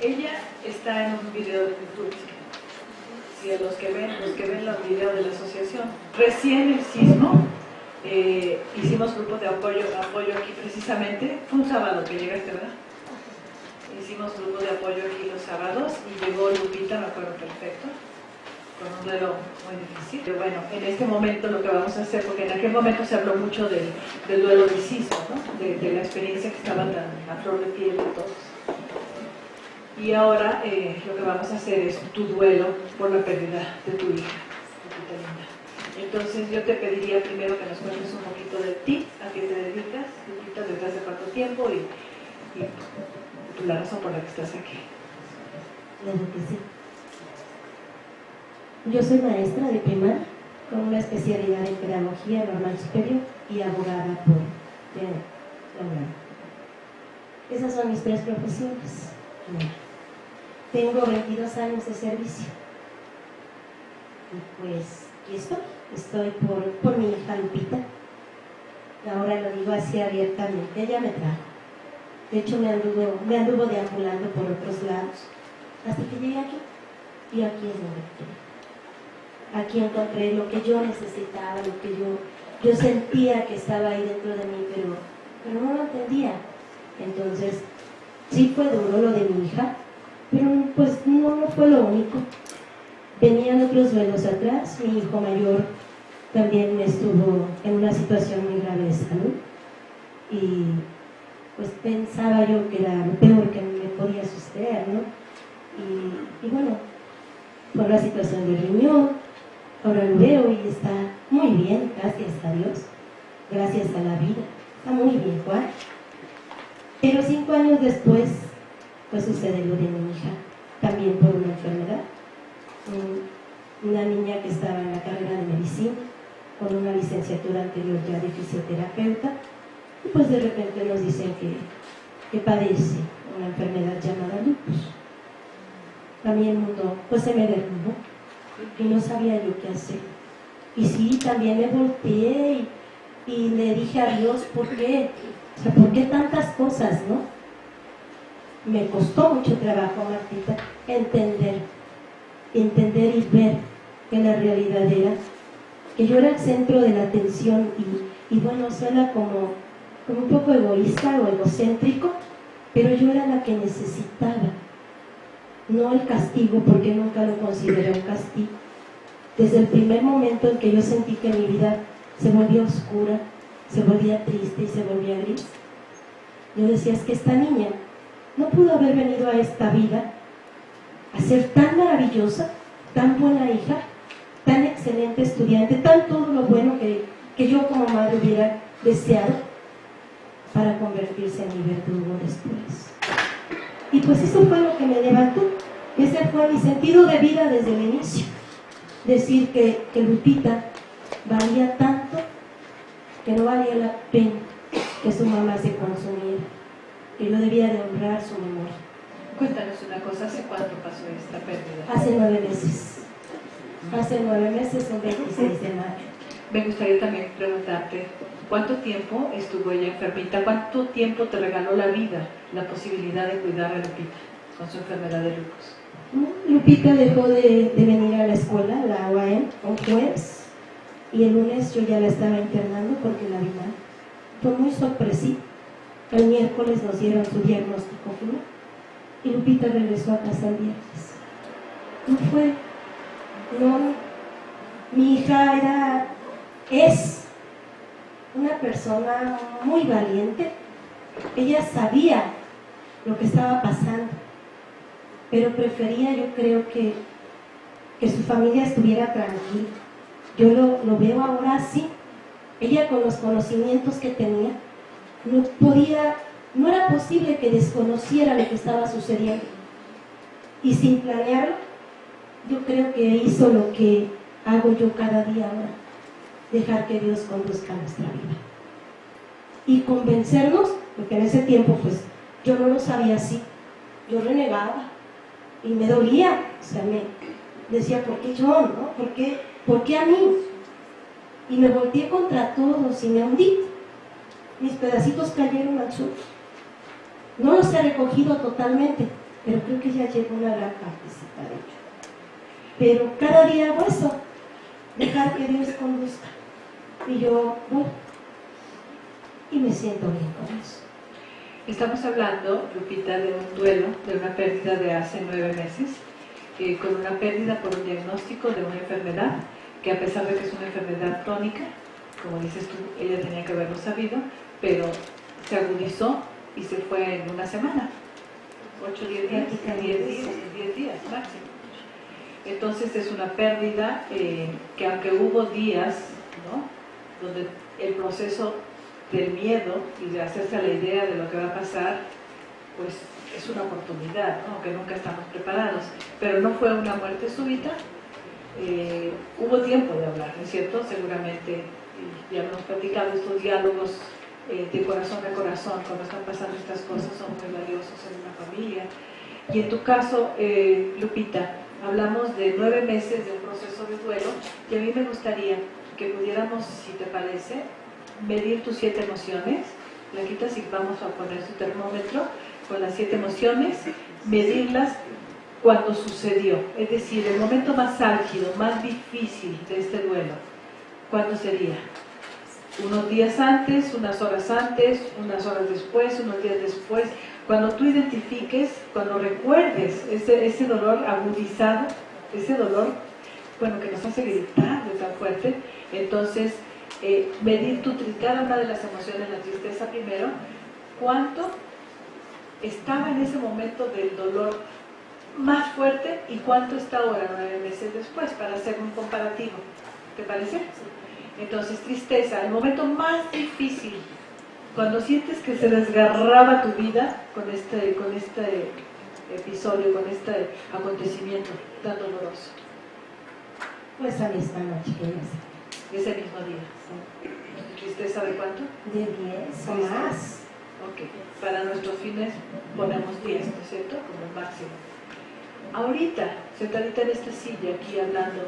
Ella está en un video de YouTube. Sí, a los que ven los videos de la asociación. Recién el sismo, hicimos grupo de apoyo aquí precisamente. Fue un sábado que llegaste, ¿verdad? Hicimos grupo de apoyo aquí los sábados y llegó Lupita, me acuerdo perfecto, con un duelo muy difícil. Pero bueno, en este momento lo que vamos a hacer, porque en aquel momento se habló mucho del duelo del sismo, ¿no? de la experiencia que estaba tan a flor de piel de todos. Y ahora lo que vamos a hacer es tu duelo por la pérdida de tu hija, Lupita linda. Entonces yo te pediría primero que nos cuentes un poquito de ti, a qué te dedicas, Lupita, desde hace cuánto tiempo y la razón por la que estás aquí. Claro que sí. Yo soy maestra de primaria con una especialidad en pedagogía normal superior y abogada por la UNAM. Esas son mis tres profesiones. Tengo 22 años de servicio y pues aquí estoy por mi hija Lupita. Ahora lo digo así abiertamente, ella me trajo. De hecho me anduvo deambulando por otros lados hasta que llegué aquí y aquí es donde estoy. Aquí encontré lo que yo necesitaba, lo que yo sentía que estaba ahí dentro de mí, pero no lo entendía. Entonces sí fue duro lo de mi hija, pero pues no fue lo único. Venían otros duelos atrás. Mi hijo mayor también estuvo en una situación muy grave de salud y pues pensaba yo que era lo peor que me podía suceder, ¿no? Y bueno, fue una situación de riñón, ahora lo veo y está muy bien, gracias a Dios, gracias a la vida, está muy bien, Juan. Pero 5 años después, pues sucede lo de mi hija, también por una enfermedad. Una niña que estaba en la carrera de medicina, con una licenciatura anterior ya de fisioterapeuta, y pues de repente nos dicen que padece una enfermedad llamada lupus. A mí el mundo pues se me derrumbó y no sabía yo qué hacer. Y sí, también me volteé y le dije a Dios, ¿por qué? O sea, ¿por qué tantas cosas, no? Me costó mucho trabajo, Martita, entender y ver que la realidad era que yo era el centro de la atención y bueno, suena como un poco egoísta o egocéntrico, pero yo era la que necesitaba, no el castigo, porque nunca lo consideré un castigo. Desde el primer momento en que yo sentí que mi vida se volvía oscura, se volvía triste y se volvía gris, yo decía, es que esta niña no pudo haber venido a esta vida a ser tan maravillosa, tan buena hija, tan excelente estudiante, tan todo lo bueno que yo como madre hubiera deseado, para convertirse en mi verdugo después. Y pues eso fue lo que me levantó. Ese fue mi sentido de vida desde el inicio. Decir que Lupita valía tanto que no valía la pena que su mamá se consumiera, que yo debía de honrar su memoria. Cuéntanos una cosa, ¿hace cuánto pasó esta pérdida? Hace 9 meses. Hace 9 meses, el 26 de mayo. Me gustaría también preguntarte, ¿cuánto tiempo estuvo ella enfermita? ¿Cuánto tiempo te regaló la vida, la posibilidad de cuidar a Lupita con su enfermedad de lupus? Lupita dejó de venir a la escuela, la UAM, un jueves, y el lunes yo ya la estaba internando porque la vi mal. Fue muy sorpresivo. El miércoles nos dieron su diagnóstico final y Lupita regresó a casa el viernes. Mi hija es una persona muy valiente. Ella sabía lo que estaba pasando, pero prefería, yo creo, que su familia estuviera tranquila. Yo lo veo ahora así. Ella, con los conocimientos que tenía, no era posible que desconociera lo que estaba sucediendo. Y sin planearlo, yo creo que hizo lo que hago yo cada día ahora: dejar que Dios conduzca nuestra vida y convencernos, porque en ese tiempo pues yo no lo sabía así, yo renegaba y me dolía, o sea, me decía, ¿por qué yo? ¿No? ¿Por qué a mí? Y me volteé contra todos y me hundí. mis pedacitos cayeron al suelo. No los he recogido totalmente, pero creo que ya llegó una gran partecita de ello. Pero cada día hago eso, dejar que Dios conduzca. Y yo voy y me siento bien con eso. Estamos hablando, Lupita, de un duelo, de una pérdida de hace 9 meses, con una pérdida por un diagnóstico de una enfermedad, que a pesar de que es una enfermedad crónica, como dices tú, ella tenía que haberlo sabido, pero se agudizó y se fue en una semana, 8 o 10 días, 10 días máximo. Entonces es una pérdida que aunque hubo días, ¿no?, donde el proceso del miedo y de hacerse a la idea de lo que va a pasar, pues es una oportunidad, ¿no?, aunque nunca estamos preparados, pero no fue una muerte súbita. Hubo tiempo de hablar, ¿no es cierto? Seguramente ya hemos platicado, estos diálogos de corazón a corazón cuando están pasando estas cosas son muy valiosos en una familia. Y en tu caso, Lupita, hablamos de 9 meses de un proceso de duelo, y a mí me gustaría que pudiéramos, si te parece, medir tus 7 emociones. La quitas y vamos a poner su termómetro con las 7 emociones, medirlas cuando sucedió, es decir, el momento más álgido, más difícil de este duelo. ¿Cuándo sería? Unos días antes, unas horas después, unos días después. Cuando tú identifiques, cuando recuerdes ese dolor agudizado, ese dolor, bueno, que nos hace gritar de tan fuerte, entonces medir cada una de las emociones, la tristeza primero, cuánto estaba en ese momento del dolor más fuerte y cuánto está ahora 9 meses después, para hacer un comparativo. ¿Te parece? Entonces, tristeza, el momento más difícil, cuando sientes que se desgarraba tu vida con este episodio, con este acontecimiento tan doloroso. Pues a misma noche que ya Ese mismo día. sí. ¿Tristeza de cuánto? De 10 o más. Ok, para nuestros fines ponemos 10, ¿no es cierto? Como el máximo. Ahorita, sentadita en esta silla, aquí hablando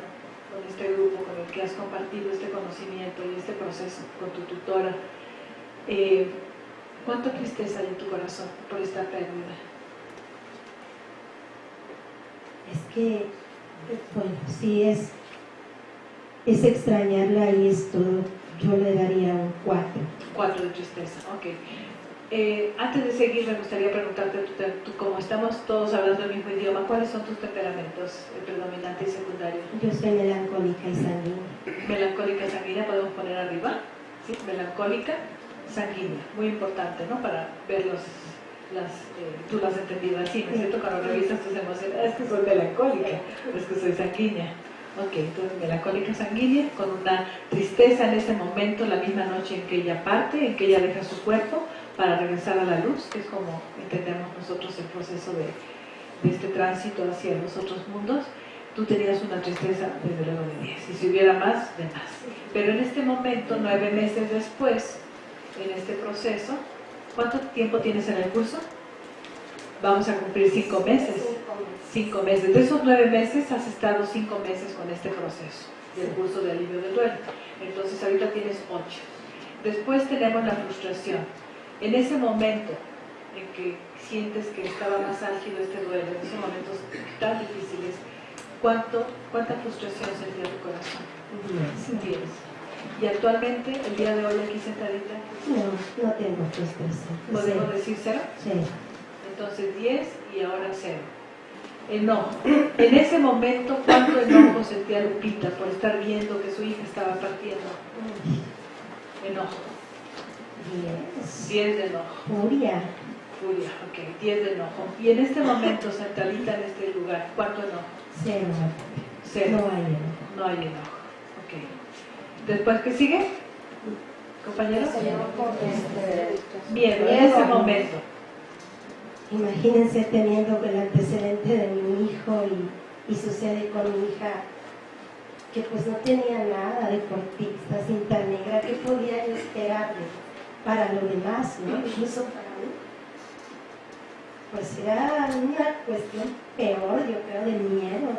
con este grupo con el que has compartido este conocimiento y este proceso con tu tutora, ¿cuánta tristeza hay en tu corazón por esta pérdida? Es que, bueno, sí es extrañarla y es todo. Yo le daría un 4. 4 de tristeza, ok. Antes de seguir, me gustaría preguntarte, tú, como estamos todos hablando el mismo idioma, ¿cuáles son tus temperamentos, el predominante y secundario? Yo soy melancólica y sanguínea. Melancólica y sanguínea, podemos poner arriba, ¿sí? Melancólica, sanguínea, muy importante, ¿no? Para ver tú lo has entendido así, ¿no es cierto? Cuando revisas tus emociones, es que soy melancólica, es que soy sanguínea. Ok, entonces melancólica sanguínea, con una tristeza en ese momento, la misma noche en que ella parte, en que ella deja su cuerpo para regresar a la luz, que es como entendemos nosotros el proceso de este tránsito hacia los otros mundos. Tú tenías una tristeza desde luego de 10, y si hubiera más, de más. Pero en este momento, 9 meses después, en este proceso, ¿cuánto tiempo tienes en el curso? Vamos a cumplir 5 meses. 5 meses. De esos 9 meses has estado 5 meses con este proceso del curso de alivio del duelo. Entonces ahorita tienes 8. Después tenemos la frustración. En ese momento en que sientes que estaba más álgido este duelo, en esos momentos tan difíciles, ¿cuánta frustración sentía tu corazón? 10. ¿Y actualmente, el día de hoy aquí sentadita? No tengo frustración. ¿Podemos decir 0? Sí. Entonces 10 y ahora 0. Enojo. En ese momento, ¿cuánto enojo sentía Lupita por estar viendo que su hija estaba partiendo? Enojo. 10 de enojo. Furia. Furia, ok, 10 de enojo. Y en este momento, sentadita en este lugar, ¿cuánto enojo? 0. 0. No hay enojo. No hay enojo. Ok. ¿Después qué sigue? ¿Compañeros? Miedo, en ese momento. Imagínense teniendo el antecedente de mi hijo y sucede con mi hija que pues no tenía nada deportista, cinta negra, ¿qué podía yo esperarle para lo demás, ¿no? Incluso para mí. Pues era una cuestión peor, yo creo, del miedo,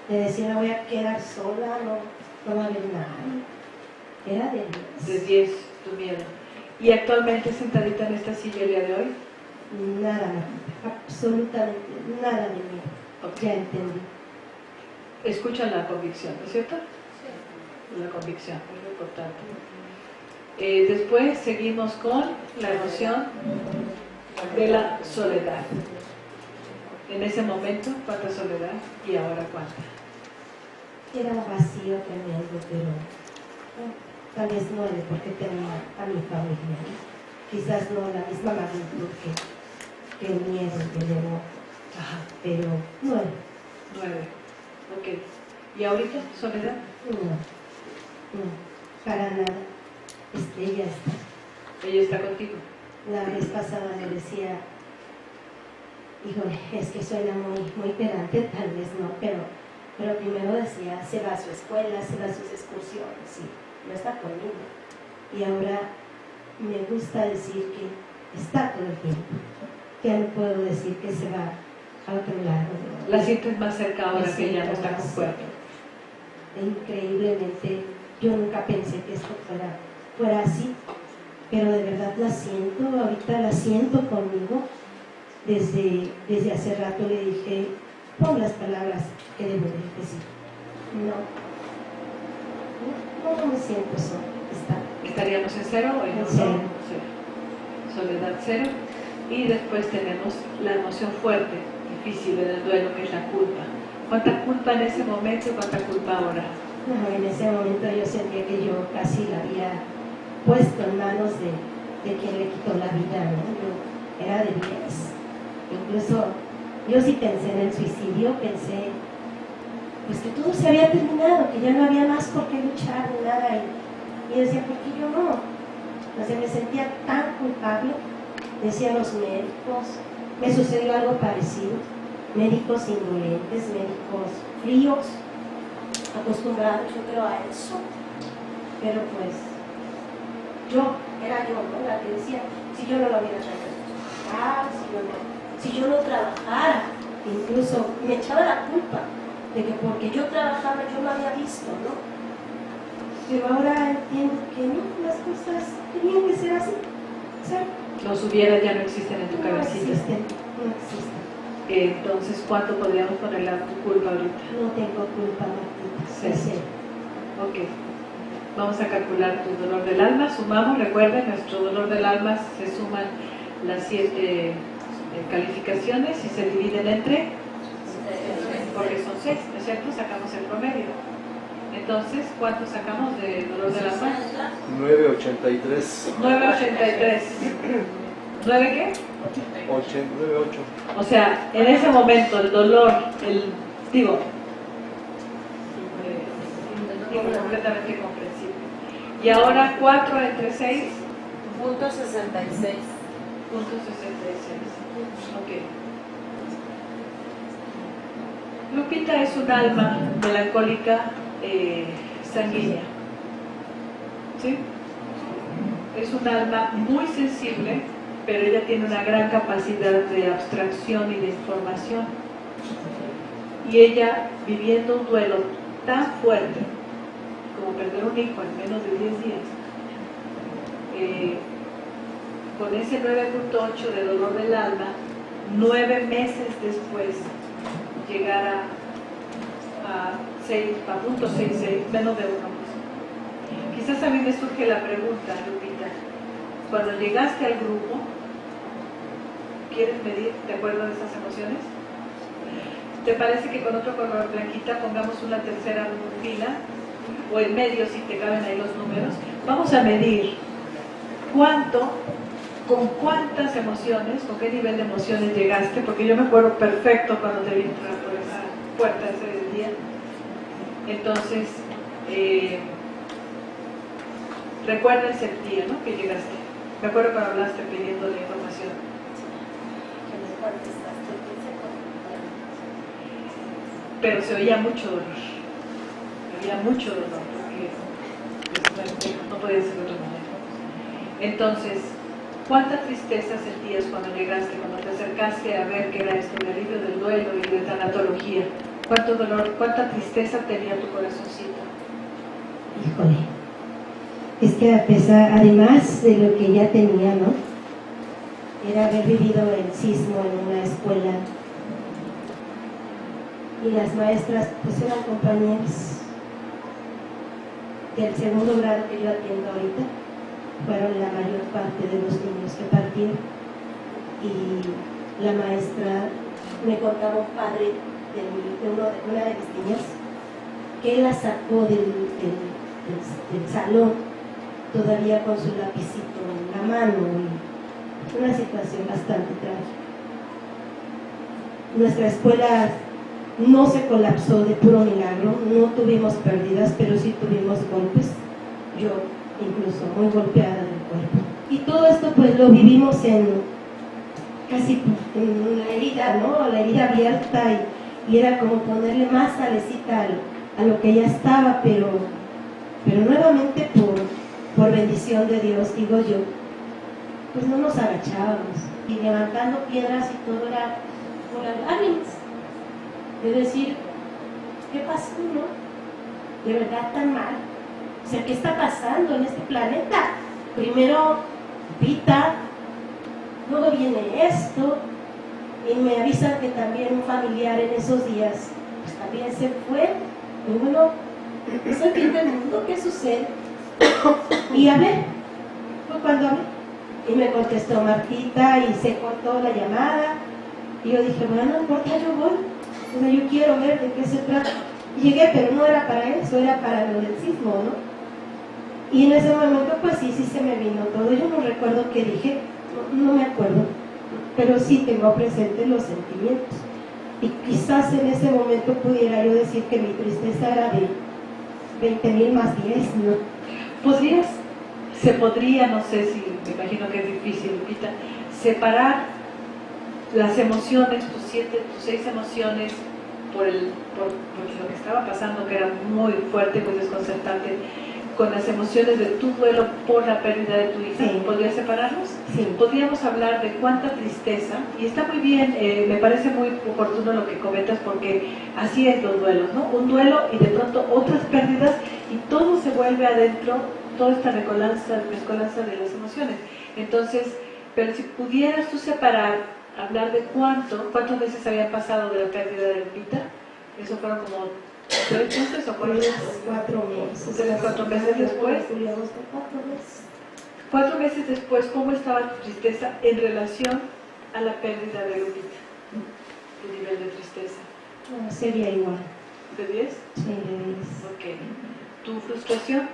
de decir me voy a quedar sola, no va a haber nada. Era de 10. De 10, tu miedo. ¿Y actualmente sentadita en esta silla el día de hoy? Nada, Martita, absolutamente nada de miedo. Ok. Ya entendí. Escucha la convicción, ¿no es cierto? Sí. La convicción, es lo importante. Después seguimos con la emoción de la soledad. En ese momento, ¿cuánta soledad? Y ahora, ¿cuánta? Era un vacío tremendo, pero tal vez no de porque tenía a mi familia. Quizás no la misma magnitud que el miedo, que el amor. Ajá. Pero 9. 9. Ok. ¿Y ahorita, soledad? No, para nada. Ella está. Ella está contigo. La vez pasada le decía, híjole, es que suena muy pedante, tal vez no, pero primero decía, se va a su escuela, se va a sus excursiones, sí, no está conmigo. Y ahora me gusta decir que está todo el tiempo. Ya no puedo decir que se va a otro lado. La sientes más cerca ahora que ella no está con cuerpo. Increíblemente, yo nunca pensé que esto fuera así, pero de verdad la siento, ahorita la siento conmigo. Desde hace rato le dije, pon las palabras que debo de decir. No me siento sola. ¿Estaríamos en 0 o en 1? 0. Soledad 0. Y después tenemos la emoción fuerte, difícil en el duelo, que es la culpa. ¿Cuánta culpa en ese momento y cuánta culpa ahora? No, en ese momento yo sentía que yo casi la había puesto en manos de quien le quitó la vida, ¿no? Yo era de 10. Incluso yo sí pensé en el suicidio, pensé pues que todo se había terminado, que ya no había más por qué luchar ni nada. Y yo decía, ¿por qué yo no? O sea, me sentía tan culpable. Decían los médicos, me sucedió algo parecido. Médicos indolentes, médicos fríos, acostumbrados, yo creo, a eso. Pero pues, era yo, ¿no? La que decía, si yo no lo hubiera traído, si yo no trabajara, incluso me echaba la culpa de que porque yo trabajaba yo lo había visto, ¿no? Pero ahora entiendo que no, las cosas tenían que ser así. Los hubiera ya no existen en tu cabecita. No existen. Entonces, ¿cuánto podríamos ponerle a tu culpa ahorita? No tengo culpa, Martita. 6. Ok. Vamos a calcular tu dolor del alma. Sumamos, recuerden, nuestro dolor del alma se suman las 7 calificaciones y se dividen entre, porque son 6, ¿no es cierto? Sacamos el promedio. Entonces, ¿cuánto sacamos de dolor del alma? 983. 983. ¿9 qué? 98. O sea, en ese momento el dolor, completamente comprensible. Y ahora 4 entre 6. Punto 66. Punto 66. Ok. Lupita es un alma melancólica sanguínea. ¿Sí? Es un alma muy sensible, pero ella tiene una gran capacidad de abstracción y de información. Y ella, viviendo un duelo tan fuerte como perder un hijo en menos de 10 días, con ese 9.8 de dolor del alma, 9 meses después llegar a 6.66, menos de 1. Quizás a mí me surge la pregunta, Lupita, cuando llegaste al grupo, ¿quieres medir de acuerdo a esas emociones? ¿Te parece que con otro color blanquita pongamos una tercera fila? O en medio, si te caben ahí los números. Vamos a medir con cuántas emociones, con qué nivel de emociones llegaste, porque yo me acuerdo perfecto cuando te vi entrar por esa puerta ese día. Entonces, recuerda ese día, ¿no?, que llegaste. Me acuerdo cuando hablaste pidiendo la información. Pero se oía mucho dolor. Había mucho dolor, porque no podía ser de otra manera. Entonces, ¿cuánta tristeza sentías cuando llegaste, cuando te acercaste a ver qué era esto de alivio del duelo y de tanatología? ¿Cuánto dolor, cuánta tristeza tenía tu corazoncito? Híjole, es que a pesar, además de lo que ya tenía, ¿no? Era haber vivido el sismo en una escuela y las maestras pues eran compañeras del segundo grado que yo atiendo ahorita, fueron la mayor parte de los niños que partieron, y la maestra me contaba un padre de una de mis niñas que él la sacó del salón todavía con su lapicito en la mano, y una situación bastante trágica. Nuestra escuela no se colapsó de puro milagro, no tuvimos pérdidas, pero sí tuvimos golpes, yo incluso muy golpeada del cuerpo. Y todo esto pues lo vivimos casi en la herida, ¿no? La herida abierta, y era como ponerle más salecita a lo que ya estaba, pero nuevamente por bendición de Dios, digo yo, pues no nos agachábamos, y levantando piedras y todo era por las lágrimas, de decir, ¿qué pasó, no? ¿De verdad tan mal? O sea, ¿qué está pasando en este planeta? Primero, Pita, luego viene esto, y me avisan que también un familiar en esos días, pues también se fue, y bueno, es el fin del mundo, ¿qué sucede? Y hablé, fue cuando hablé, y me contestó Martita, y se cortó la llamada, y yo dije, bueno, no importa, yo voy, pero yo quiero ver de qué se trata. Y llegué, pero no era para eso, era para lo del sismo, ¿no? Y en ese momento, pues sí se me vino todo. Yo no recuerdo qué dije, no me acuerdo, pero sí tengo presentes los sentimientos. Y quizás en ese momento pudiera yo decir que mi tristeza era de 20,000 más 10, ¿no? Se podría, no sé si, me imagino que es difícil, Lupita, separar las emociones, tus 6 emociones, por lo que estaba pasando, que era muy fuerte, muy desconcertante, con las emociones de tu duelo por la pérdida de tu hija. Sí. ¿Podrías separarlos? Sí. Podríamos hablar de cuánta tristeza, y está muy bien, me parece muy oportuno lo que comentas, porque así es los duelos, ¿no? Un duelo y de pronto otras pérdidas, y todo se vuelve adentro, toda esta mezcolanza de las emociones. Entonces, pero si pudieras tú separar, hablar de cuántos meses habían pasado de la pérdida de Lupita, eso fueron como 3 meses o 4 meses. 4 meses. 3, 4 meses después. 4 meses. 4 meses después, ¿cómo estaba tu tristeza en relación a la pérdida de Lupita? Tu nivel de tristeza. No, sería igual. ¿De 10? Sí, de 10. Ok. ¿Tu frustración?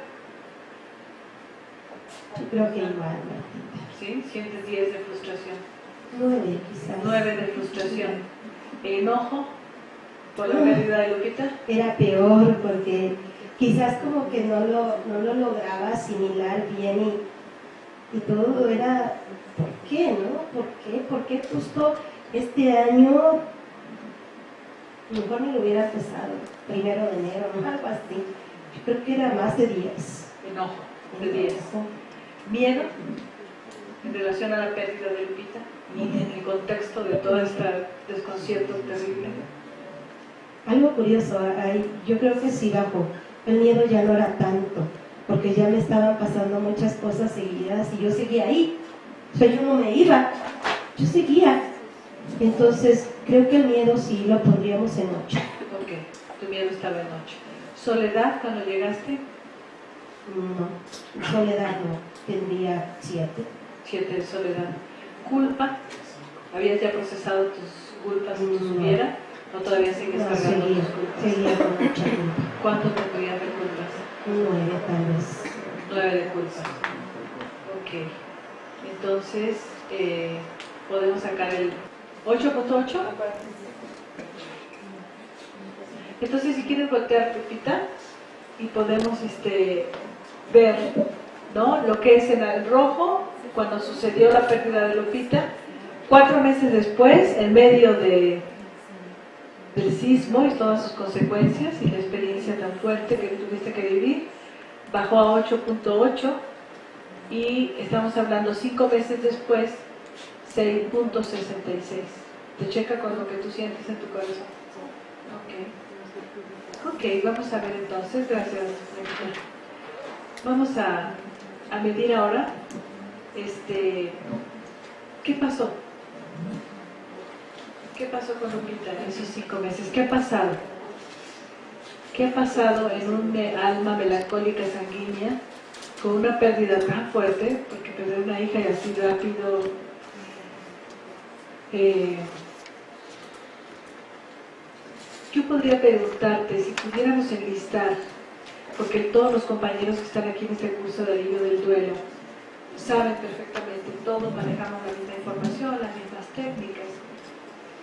Yo creo que igual, Martita. ¿Sí? ¿Sientes 10 de frustración? 9 quizás. 9 de frustración. ¿Enojo por la pérdida de Lupita? Era peor porque quizás como que no lo lograba asimilar bien, y todo era, ¿por qué, no? ¿Por qué justo este año? Mejor ni lo hubiera empezado, 1 de enero, ¿no? Algo así. Yo creo que era más de 10. Enojo, de 10. ¿Miedo en relación a la pérdida de Lupita? Y en el contexto de todo este desconcierto terrible. Algo curioso, yo creo que sí bajó. El miedo ya no era tanto, porque ya me estaban pasando muchas cosas seguidas y yo seguía ahí. O sea, yo no me iba, yo seguía. Entonces, creo que el miedo sí lo pondríamos en 8. Ok, tu miedo estaba en 8. ¿Soledad cuando llegaste? No, soledad no, tendría 7. 7 de soledad. ¿Culpa? ¿Habías ya procesado tus culpas si tus hubiera? ¿O todavía sigues No, cargando tus culpas? seguía con mucha culpa. ¿Cuánto tendrías de culpas? 9 tal vez. 9 de culpas. Ok. Entonces, podemos sacar el 8.8. Entonces, si quieres voltear, Pepita, y podemos ver, ¿no? Lo que es en el rojo, cuando sucedió la pérdida de Lupita, 4 meses después, en medio del sismo y todas sus consecuencias y la experiencia tan fuerte que tuviste que vivir, bajó a 8.8, y estamos hablando 5 meses después, 6.66. Te checa con lo que tú sientes en tu corazón. Ok, vamos a ver entonces, gracias. vamos a medir ahora ¿qué pasó? ¿Qué pasó con Lupita en esos 5 meses? ¿Qué ha pasado? ¿Qué ha pasado en un alma melancólica sanguínea con una pérdida tan fuerte? Porque perder una hija y así rápido, yo podría preguntarte si pudiéramos enlistar, porque todos los compañeros que están aquí en este curso de alivio del duelo saben perfectamente, todos manejamos la misma información, las mismas técnicas.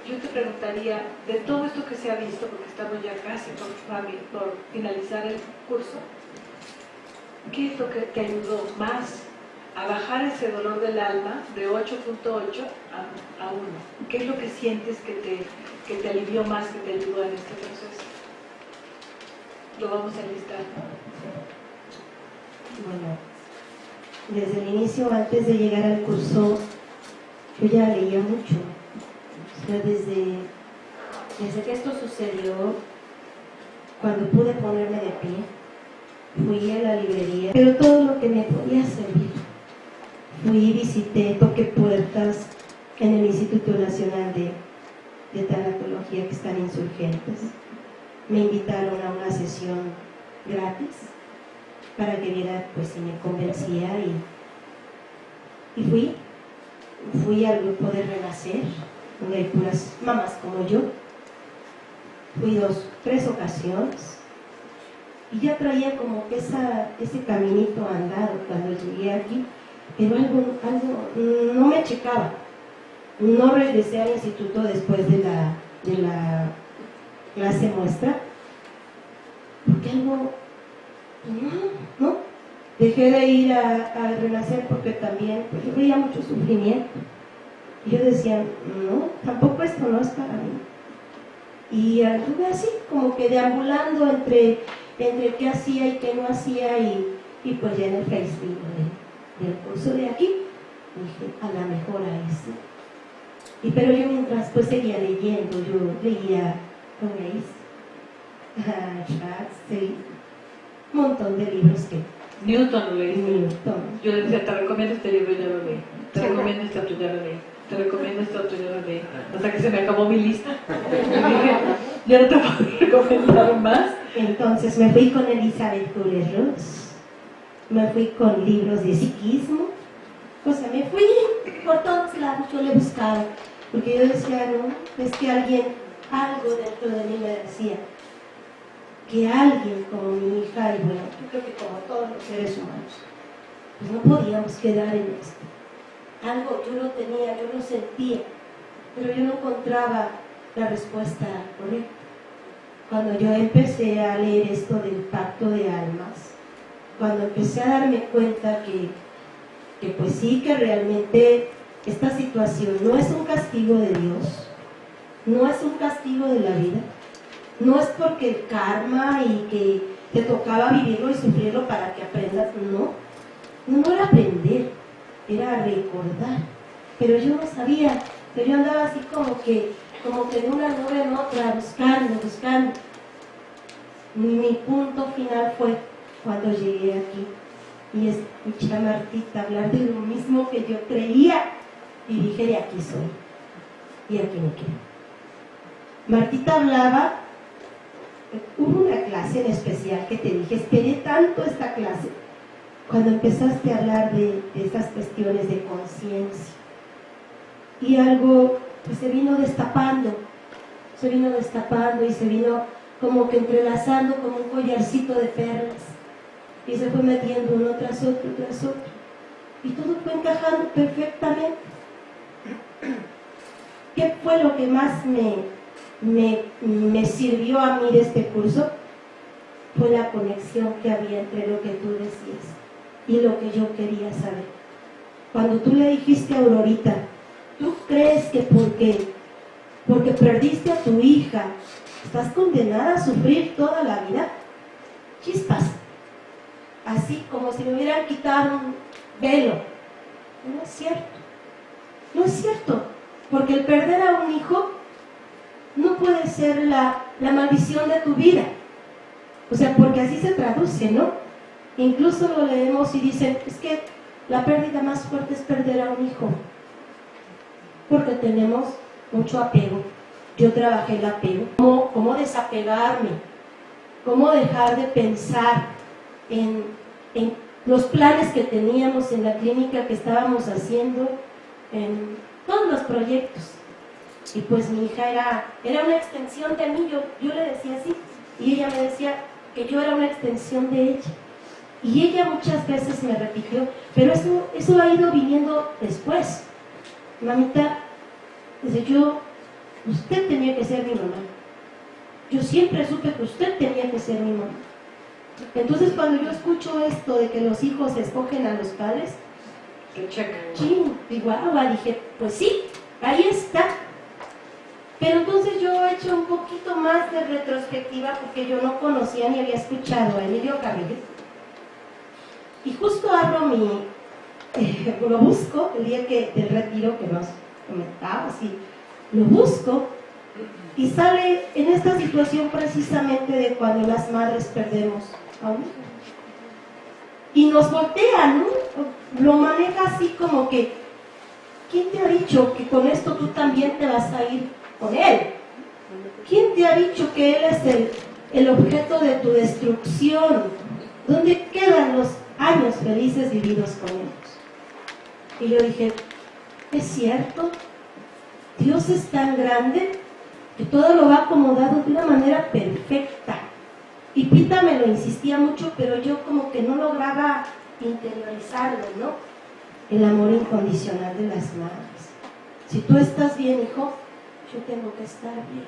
Yo te preguntaría, de todo esto que se ha visto, porque estamos ya casi por finalizar el curso, ¿qué es lo que te ayudó más a bajar ese dolor del alma de 8.8 a 1? ¿Qué es lo que sientes que te alivió más, que te ayudó en este proceso? Lo vamos a enlistar. Bueno, desde el inicio, antes de llegar al curso, yo ya leía mucho. O sea, desde que esto sucedió, cuando pude ponerme de pie, fui a la librería, pero todo lo que me podía servir. Fui, visité, toqué puertas en el Instituto Nacional de Tanatología, que están Insurgentes. Me invitaron a una sesión gratis para que viera pues si me convencía y fui al grupo de Renacer, donde hay puras mamás como yo. Fui 3 ocasiones y ya traía como que ese caminito andado cuando llegué aquí, pero algo no me checaba. No regresé al instituto después de la clase muestra, porque algo, no, dejé de ir a Renacer porque también pues, yo veía mucho sufrimiento. Y yo decía, no, tampoco esto no es para mí. Y anduve así, como que deambulando entre qué hacía y qué no hacía, y pues ya en el Facebook del curso de aquí, dije, a la mejor a ese. Pero yo mientras pues seguía leyendo, yo leía Schwartz, un montón de libros que... Newton lo leí. Newton. Yo le decía, te recomiendo este libro, ya lo leí. Te recomiendo este otro, ya lo leí. Te recomiendo este otro, ya lo leí. Hasta que se me acabó mi lista. Y dije, ya no te puedo recomendar más. Entonces me fui con Elizabeth Kubler-Ross, me fui con libros de psiquismo, o sea, me fui por todos lados, yo le buscaba, porque yo decía, no, es que algo dentro de mí me decía, que alguien como mi hija, y bueno, yo creo que como todos los seres humanos, pues no podíamos quedar en esto. Algo yo lo tenía, yo lo sentía, pero yo no encontraba la respuesta correcta. Cuando yo empecé a leer esto del pacto de almas, cuando empecé a darme cuenta que pues sí, que realmente esta situación no es un castigo de Dios, no es un castigo de la vida, no es porque el karma y que te tocaba vivirlo y sufrirlo para que aprendas, no era aprender, era recordar, pero yo no sabía, pero yo andaba así como que de una nube en otra, buscando. Mi punto final fue cuando llegué aquí y escuché a Martita hablar de lo mismo que yo creía y dije, de aquí soy y aquí me quedo. Martita hablaba, hubo una clase en especial que te dije, esperé tanto esta clase, cuando empezaste a hablar de estas cuestiones de conciencia y algo pues se vino destapando y se vino como que entrelazando como un collarcito de perlas y se fue metiendo uno tras otro y todo fue encajando perfectamente. ¿Qué fue lo que más me sirvió a mí de este curso? Fue la conexión que había entre lo que tú decías y lo que yo quería saber. Cuando tú le dijiste a Aurorita, ¿tú crees que porque perdiste a tu hija estás condenada a sufrir toda la vida? Chispas, así como si me hubieran quitado un velo. No es cierto, porque el perder a un hijo no puede ser la maldición de tu vida, o sea, porque así se traduce, ¿no? Incluso lo leemos y dicen, es que la pérdida más fuerte es perder a un hijo, porque tenemos mucho apego. Yo trabajé el apego, cómo desapegarme, cómo dejar de pensar en los planes que teníamos en la clínica que estábamos haciendo, en todos los proyectos. Y pues mi hija era una extensión de mí, yo le decía así, y ella me decía que yo era una extensión de ella. Y ella muchas veces me repitió, pero eso ha ido viniendo después. Mamita, dice, usted tenía que ser mi mamá. Yo siempre supe que usted tenía que ser mi mamá. Entonces cuando yo escucho esto de que los hijos escogen a los padres, Que checa. Chihuahua, dije, pues sí, ahí está. Pero entonces yo he hecho un poquito más de retrospectiva porque yo no conocía ni había escuchado a Emilio Carrillo. Y justo abro lo busco, el día del retiro que nos comentabas, y lo busco, y sale en esta situación precisamente de cuando las madres perdemos a un hijo. Y nos voltea, ¿no? Lo maneja así como que, ¿quién te ha dicho que con esto tú también te vas a ir con él? ¿Quién te ha dicho que él es el objeto de tu destrucción? ¿Dónde quedan los años felices vividos con ellos? Y yo dije, es cierto, Dios es tan grande que todo lo va acomodado de una manera perfecta. Y Pita me lo insistía mucho, pero yo como que no lograba interiorizarlo, ¿no? El amor incondicional de las madres. Si tú estás bien, hijo, yo tengo que estar bien.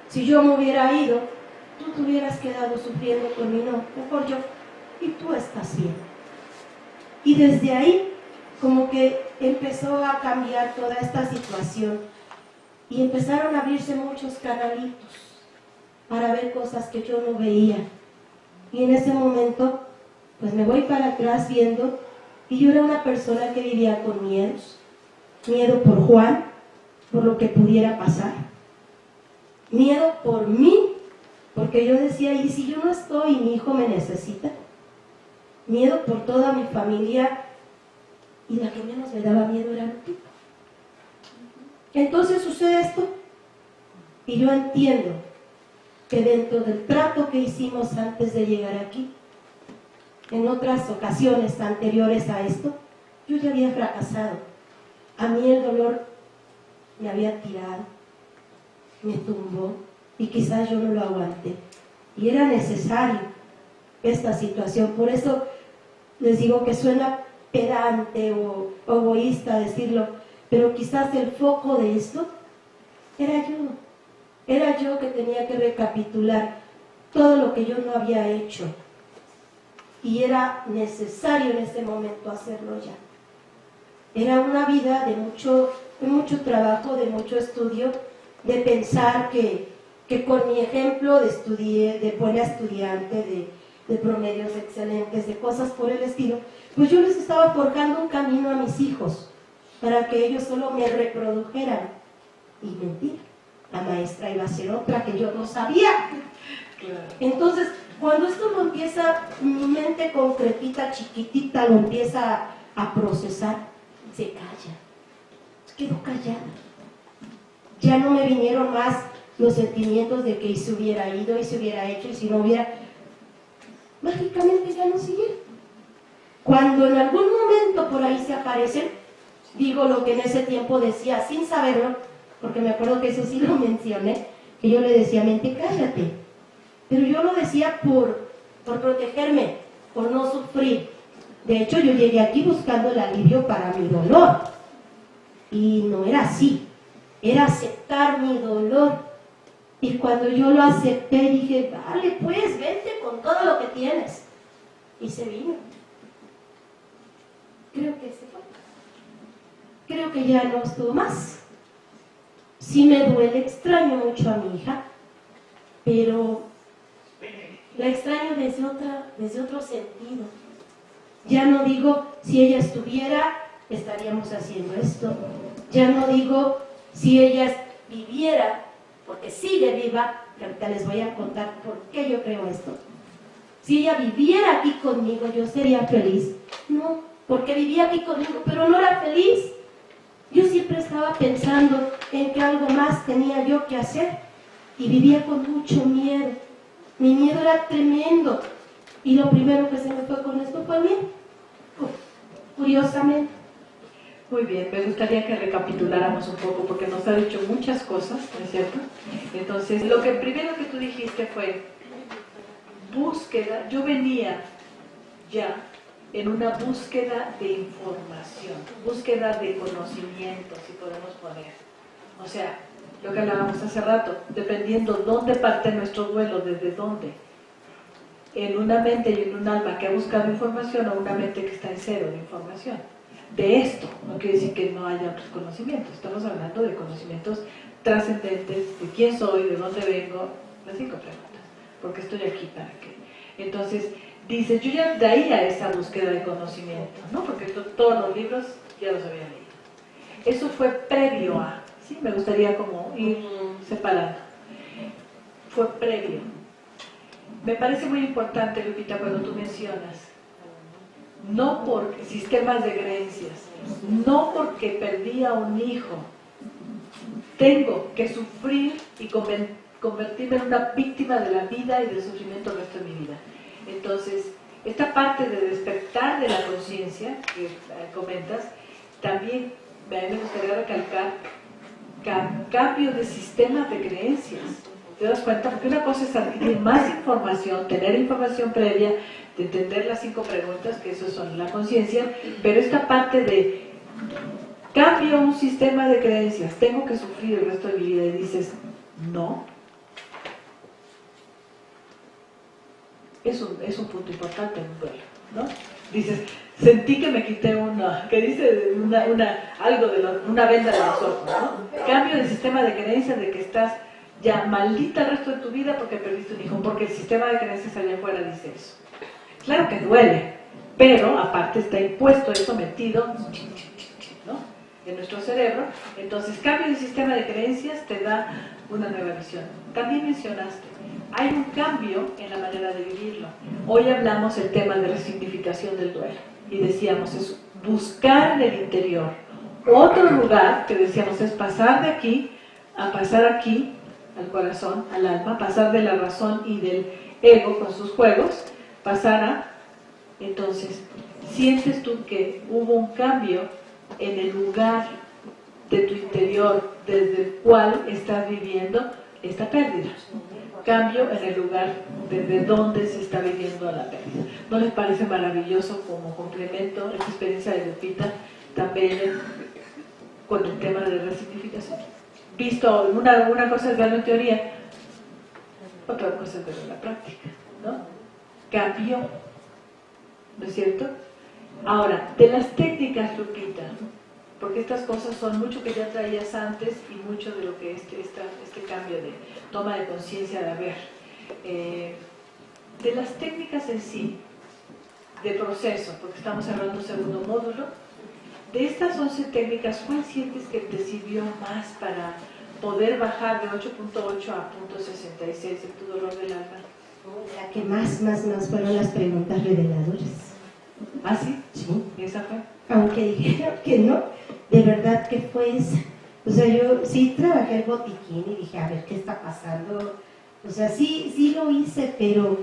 Si yo me hubiera ido, tú te hubieras quedado sufriendo por mí, no, mejor yo, y tú estás bien. Y desde ahí, como que empezó a cambiar toda esta situación y empezaron a abrirse muchos canalitos para ver cosas que yo no veía. Y en ese momento, pues me voy para atrás viendo, y yo era una persona que vivía con miedos. Miedo por Juan, por lo que pudiera pasar. Miedo por mí, porque yo decía, ¿y si yo no estoy y mi hijo me necesita? Miedo por toda mi familia, y la que menos me daba miedo era Lupita. Entonces sucede esto, y yo entiendo que dentro del trato que hicimos antes de llegar aquí, en otras ocasiones anteriores a esto, yo ya había fracasado. A mí el dolor me había tirado, me tumbó, y quizás yo no lo aguanté. Y era necesario esta situación. Por eso les digo que suena pedante o egoísta decirlo, pero quizás el foco de esto era yo. Era yo que tenía que recapitular todo lo que yo no había hecho. Y era necesario en ese momento hacerlo ya. Era una vida de mucho trabajo, de mucho estudio, de pensar que con mi ejemplo de buena estudiante, de promedios excelentes, de cosas por el estilo, pues yo les estaba forjando un camino a mis hijos para que ellos solo me reprodujeran. Y mentira, la maestra iba a ser otra que yo no sabía. Claro. Entonces, cuando esto lo empieza, mi mente concretita, chiquitita, lo empieza a procesar, se calla, quedo callada. Ya no me vinieron más los sentimientos de que se hubiera ido y se hubiera hecho y si no hubiera, mágicamente ya no siguieron. Cuando en algún momento por ahí se aparecen, digo lo que en ese tiempo decía sin saberlo, porque me acuerdo que eso sí lo mencioné, que yo le decía, mente, cállate. Pero yo lo decía por protegerme, por no sufrir. De hecho, yo llegué aquí buscando el alivio para mi dolor. Y no era así, era aceptar mi dolor. Y cuando yo lo acepté, dije, vale, pues, vente con todo lo que tienes. Y se vino. Creo que se fue. Creo que ya no estuvo más. Sí me duele, extraño mucho a mi hija, pero la extraño desde otro sentido. Ya no digo, si ella estuviera, estaríamos haciendo esto. Ya no digo, si ella viviera, porque sigue viva, que ahorita les voy a contar por qué yo creo esto. si ella viviera aquí conmigo, yo sería feliz. No, porque vivía aquí conmigo, pero no era feliz. Yo siempre estaba pensando en que algo más tenía yo que hacer y vivía con mucho miedo. Mi miedo era tremendo y lo primero que se me fue con esto fue el miedo, curiosamente. Muy bien, me gustaría que recapituláramos un poco porque nos ha dicho muchas cosas, ¿no es cierto? Entonces, lo que primero que tú dijiste fue búsqueda. Yo venía ya en una búsqueda de información, búsqueda de conocimiento, si podemos poner. O sea, lo que hablábamos hace rato, dependiendo dónde parte nuestro duelo, desde dónde. En una mente y en un alma que ha buscado información o una mente que está en cero de información. De esto, no quiere decir que no haya otros conocimientos, estamos hablando de conocimientos trascendentes, de quién soy, de dónde vengo, las 5 preguntas, porque estoy aquí para qué. Entonces, dice, yo ya traía esa búsqueda de conocimiento, ¿no? Porque todos los libros ya los había leído. Eso fue previo a, ¿sí? Me gustaría como ir separando. Fue previo. Me parece muy importante, Lupita, cuando tú mencionas, no por sistemas de creencias, no porque perdí a un hijo, tengo que sufrir y convertirme en una víctima de la vida y del sufrimiento el resto de mi vida. Entonces, esta parte de despertar de la conciencia que comentas, también me gustaría recalcar cambio de sistemas de creencias. ¿Te das cuenta? Porque una cosa es adquirir más información, tener información previa, de entender las 5 preguntas, que eso son la conciencia, pero esta parte de cambio un sistema de creencias, tengo que sufrir el resto de mi vida, y dices, no. Es un punto importante en un duelo, ¿no? Dices, sentí que me quité algo de una venda de los ojos, ¿no? Cambio de sistema de creencias de que estás ya maldita el resto de tu vida porque perdiste un hijo, porque el sistema de creencias allá afuera dice eso. Claro que duele, pero aparte está impuesto, es sometido, ¿no? En nuestro cerebro. Entonces, cambio de sistema de creencias te da una nueva visión. También mencionaste, hay un cambio en la manera de vivirlo. Hoy hablamos el tema de resignificación del duelo y decíamos, es buscar en el interior otro lugar, que decíamos es pasar de aquí a pasar aquí, al corazón, al alma, pasar de la razón y del ego con sus juegos, pasar a... Entonces, ¿sientes tú que hubo un cambio en el lugar de tu interior desde el cual estás viviendo esta pérdida? Cambio en el lugar desde donde se está viviendo la pérdida. ¿No les parece maravilloso como complemento esta experiencia de Lupita también con el tema de resignificación? Visto, una cosa es verlo en teoría, otra cosa es verlo en la práctica, ¿no? Cambió, ¿no es cierto? Ahora, de las técnicas, Lupita, porque estas cosas son mucho que ya traías antes y mucho de lo que este cambio de toma de conciencia de haber. De las técnicas en sí, de proceso, porque estamos hablando de un segundo módulo, de estas 11 técnicas, ¿cuál sientes que te sirvió más para poder bajar de 8.8 a 0.66 en tu dolor del alma? La que más fueron las preguntas reveladoras. ¿Ah, sí? Sí. ¿Y esa fue? Aunque dijeron que no, de verdad que fue esa. O sea, yo sí trabajé el botiquín y dije, a ver, ¿qué está pasando? O sea, sí lo hice, pero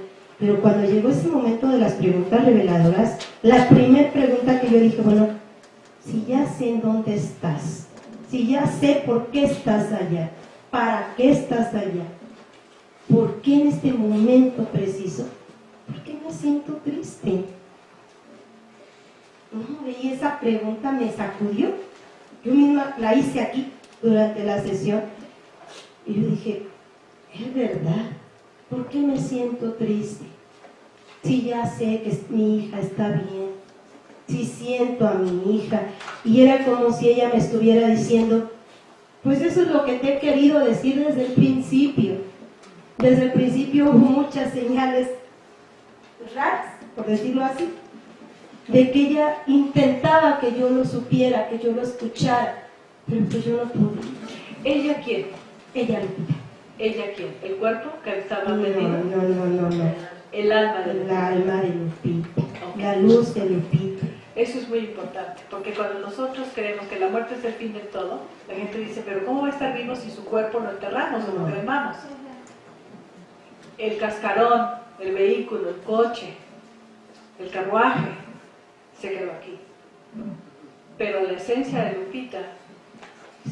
cuando llegó ese momento de las preguntas reveladoras, la primera pregunta que yo dije, bueno, si ya sé en dónde estás, si ya sé por qué estás allá, para qué estás allá, ¿por qué en este momento preciso? ¿Por qué me siento triste? Y esa pregunta me sacudió. Yo misma la hice aquí durante la sesión y yo dije, es verdad, ¿por qué me siento triste? Si ya sé que mi hija está bien, si siento a mi hija, y era como si ella me estuviera diciendo, pues eso es lo que te he querido decir desde el principio. Desde el principio hubo muchas señales raras, por decirlo así, de que ella intentaba que yo lo supiera, que yo lo escuchara, pero pues yo no pude. ¿Ella quién? Ella lo pudo. ¿Ella quién? ¿El cuerpo que estaba No. vendido? El alma de La luz de Lupita. Eso es muy importante, porque cuando nosotros creemos que la muerte es el fin de todo, la gente dice, pero ¿cómo va a estar vivo si su cuerpo lo enterramos o lo quemamos? El cascarón, el vehículo, el coche, el carruaje, se quedó aquí. Pero la esencia de Lupita,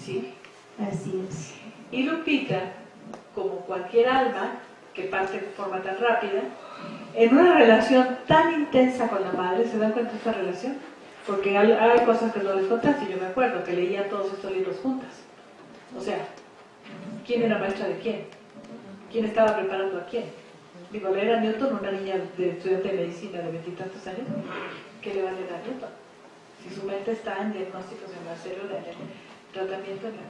sí. Así es. Y Lupita, como cualquier alma que parte de forma tan rápida, en una relación tan intensa con la madre, ¿se dan cuenta de esta relación? Porque hay cosas que no les contaste, yo me acuerdo que leían todos estos libros juntas. O sea, ¿quién era maestra de quién? ¿Quién estaba preparando a quién? Digo, leer a Newton, una niña de estudiante de medicina de 20 y tantos años, ¿qué le va a leer a Newton? Si su mente está en diagnósticos en la célula, en tratamiento en la...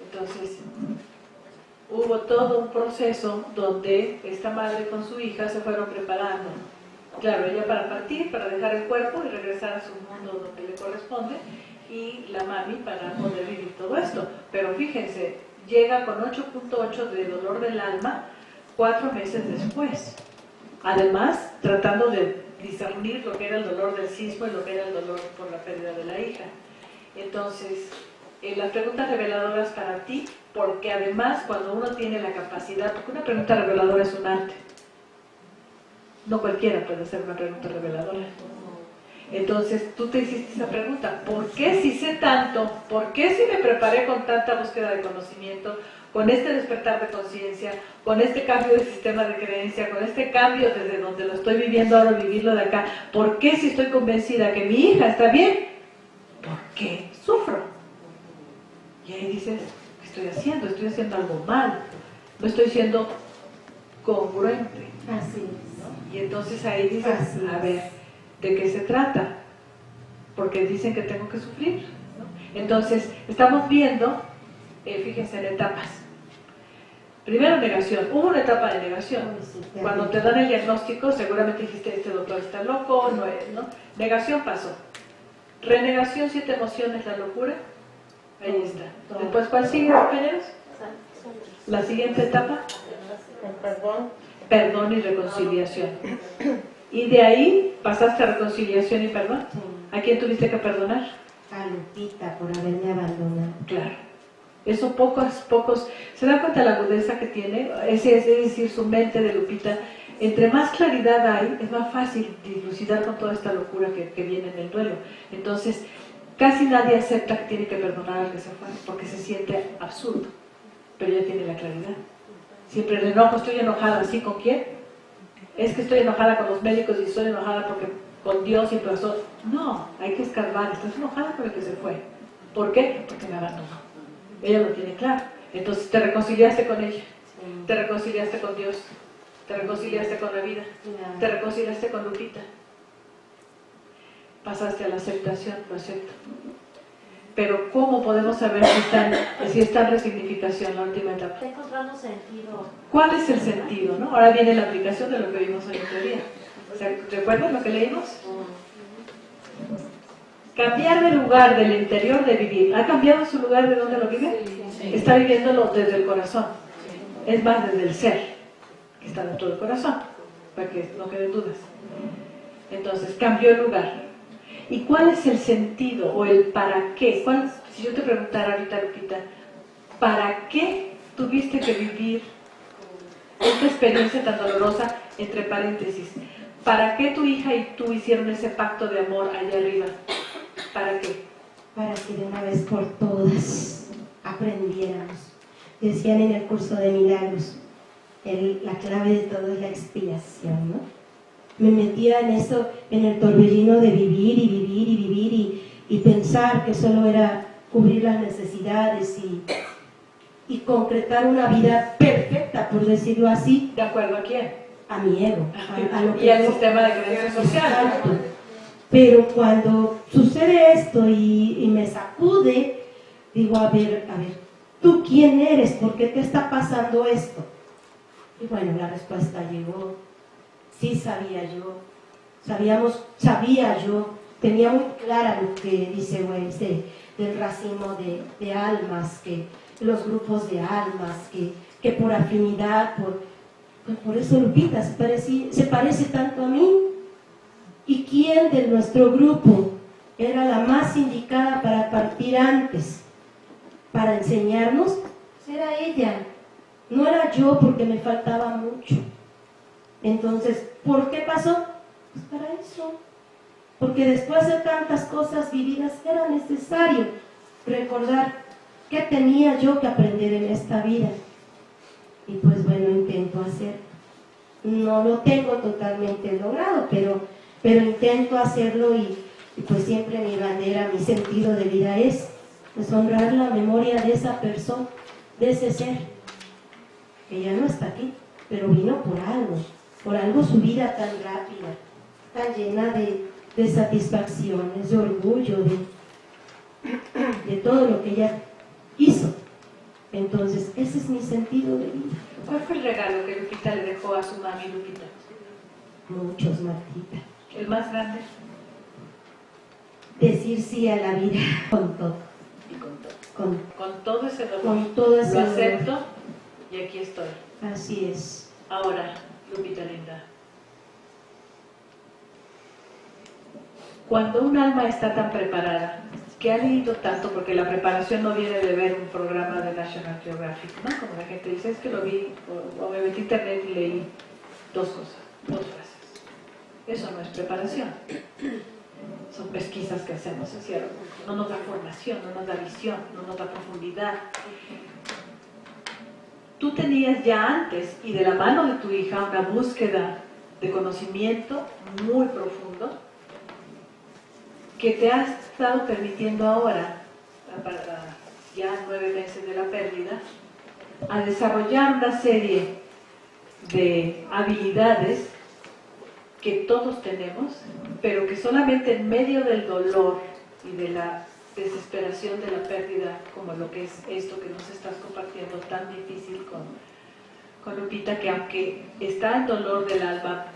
Entonces, hubo todo un proceso donde esta madre con su hija se fueron preparando. Claro, ella para partir, para dejar el cuerpo y regresar a su mundo donde le corresponde, y la mami para poder vivir todo esto. Pero fíjense, llega con 8.8 de dolor del alma 4 meses después. Además, tratando de discernir lo que era el dolor del sismo y lo que era el dolor por la pérdida de la hija. Entonces, las preguntas reveladoras para ti, porque además cuando uno tiene la capacidad, porque una pregunta reveladora es un arte, no cualquiera puede hacer una pregunta reveladora. Entonces tú te hiciste esa pregunta, ¿por qué si sé tanto? ¿Por qué si me preparé con tanta búsqueda de conocimiento, con este despertar de conciencia, con este cambio de sistema de creencia, con este cambio desde donde lo estoy viviendo ahora, vivirlo de acá? ¿Por qué si estoy convencida que mi hija está bien? ¿Por qué sufro? Y ahí dices, ¿qué estoy haciendo? Estoy haciendo algo mal, no estoy siendo congruente. Así es. Y entonces ahí dices, a ver, ¿de qué se trata? Porque dicen que tengo que sufrir, ¿no? Entonces, estamos viendo, fíjense, en etapas. Primero, negación. Hubo una etapa de negación. Cuando te dan el diagnóstico, seguramente dijiste, este doctor está loco, no es, ¿no? Negación pasó. Renegación, 7 emociones, la locura. Ahí está. Después, ¿cuál sigue, compañeros? La siguiente etapa. Perdón y reconciliación. Y de ahí pasaste a reconciliación y perdón. ¿A quién tuviste que perdonar? A Lupita por haberme abandonado. Claro. Eso pocos, ¿se dan cuenta de la agudeza que tiene? Es decir, su mente de Lupita. Entre más claridad hay, es más fácil dilucidar con toda esta locura que viene en el duelo. Entonces, casi nadie acepta que tiene que perdonar al que se fue, porque se siente absurdo. Pero ella tiene la claridad. Siempre el enojo, estoy enojada, ¿sí? ¿Con quién? Es que estoy enojada con los médicos y estoy enojada porque con Dios y pasó. No, hay que escarbar, estás enojada con el que se fue. ¿Por qué? Porque me abandonó. Ella lo tiene claro. Entonces te reconciliaste con ella, te reconciliaste con Dios, te reconciliaste con la vida, te reconciliaste con Lupita. Pasaste a la aceptación, lo acepto. Pero ¿cómo podemos saber si está en resignificación la última etapa? Está encontrando sentido. ¿Cuál es el sentido, no? Ahora viene la aplicación de lo que vimos hoy en teoría. ¿Recuerdan lo que leímos? Cambiar de lugar del interior de vivir. ¿Ha cambiado su lugar de donde lo vive? Sí. Está viviéndolo desde el corazón. Sí. Es más, desde el ser, que está dentro del corazón, para que no queden dudas. Entonces, cambió el lugar. ¿Y cuál es el sentido o el para qué? Si yo te preguntara ahorita, Lupita, ¿para qué tuviste que vivir esta experiencia tan dolorosa, entre paréntesis? ¿Para qué tu hija y tú hicieron ese pacto de amor allá arriba? ¿Para qué? Para que de una vez por todas aprendiéramos. Decían en el curso de milagros, la clave de todo es la expiación, ¿no? Me metía en eso, en el torbellino de vivir y vivir y vivir y pensar que solo era cubrir las necesidades y concretar una vida perfecta, por decirlo así. ¿De acuerdo a quién? A mi ego. A lo que y al sistema de creencias sociales. Pero cuando sucede esto y me sacude, digo, a ver, ¿tú quién eres? ¿Por qué te está pasando esto? Y bueno, la respuesta llegó. Sí sabía yo, tenía muy clara lo que dice Weiss del racimo de almas, que los grupos de almas, que por afinidad, por eso Lupita se parece tanto a mí. ¿Y quién de nuestro grupo era la más indicada para partir antes, para enseñarnos? Pues era ella, no era yo, porque me faltaba mucho. Entonces, ¿por qué pasó? Pues para eso, porque después de tantas cosas vividas era necesario recordar qué tenía yo que aprender en esta vida. Y pues bueno, intento hacer. No lo tengo totalmente logrado, pero intento hacerlo y pues siempre mi bandera, mi sentido de vida es pues honrar la memoria de esa persona, de ese ser, que ya no está aquí, pero vino por algo su vida tan rápida, tan llena de satisfacciones, de orgullo, de todo lo que ella hizo. Entonces, ese es mi sentido de vida. ¿Cuál fue el regalo que Lupita le dejó a su mami, Lupita? Muchos, Martita. ¿El más grande? Decir sí a la vida con todo. Y con todo. Con todo ese dolor. Con todo ese Lo dolor. acepto y aquí estoy. Así es. Ahora, Lupita linda. Cuando un alma está tan preparada, que ha leído tanto, porque la preparación no viene de ver un programa de National Geographic, ¿no? Como la gente dice, es que lo vi, o me metí a internet y leí dos cosas, dos frases. Eso no es preparación. Son pesquisas que hacemos, es cierto. No nos da formación, no nos da visión, no nos da profundidad. Tú tenías ya antes, y de la mano de tu hija, una búsqueda de conocimiento muy profundo, que te ha estado permitiendo ahora, para ya 9 meses de la pérdida, a desarrollar una serie de habilidades que todos tenemos, pero que solamente en medio del dolor y de la desesperación de la pérdida, como lo que es esto que nos estás compartiendo tan difícil con Lupita, que aunque está en dolor del alma,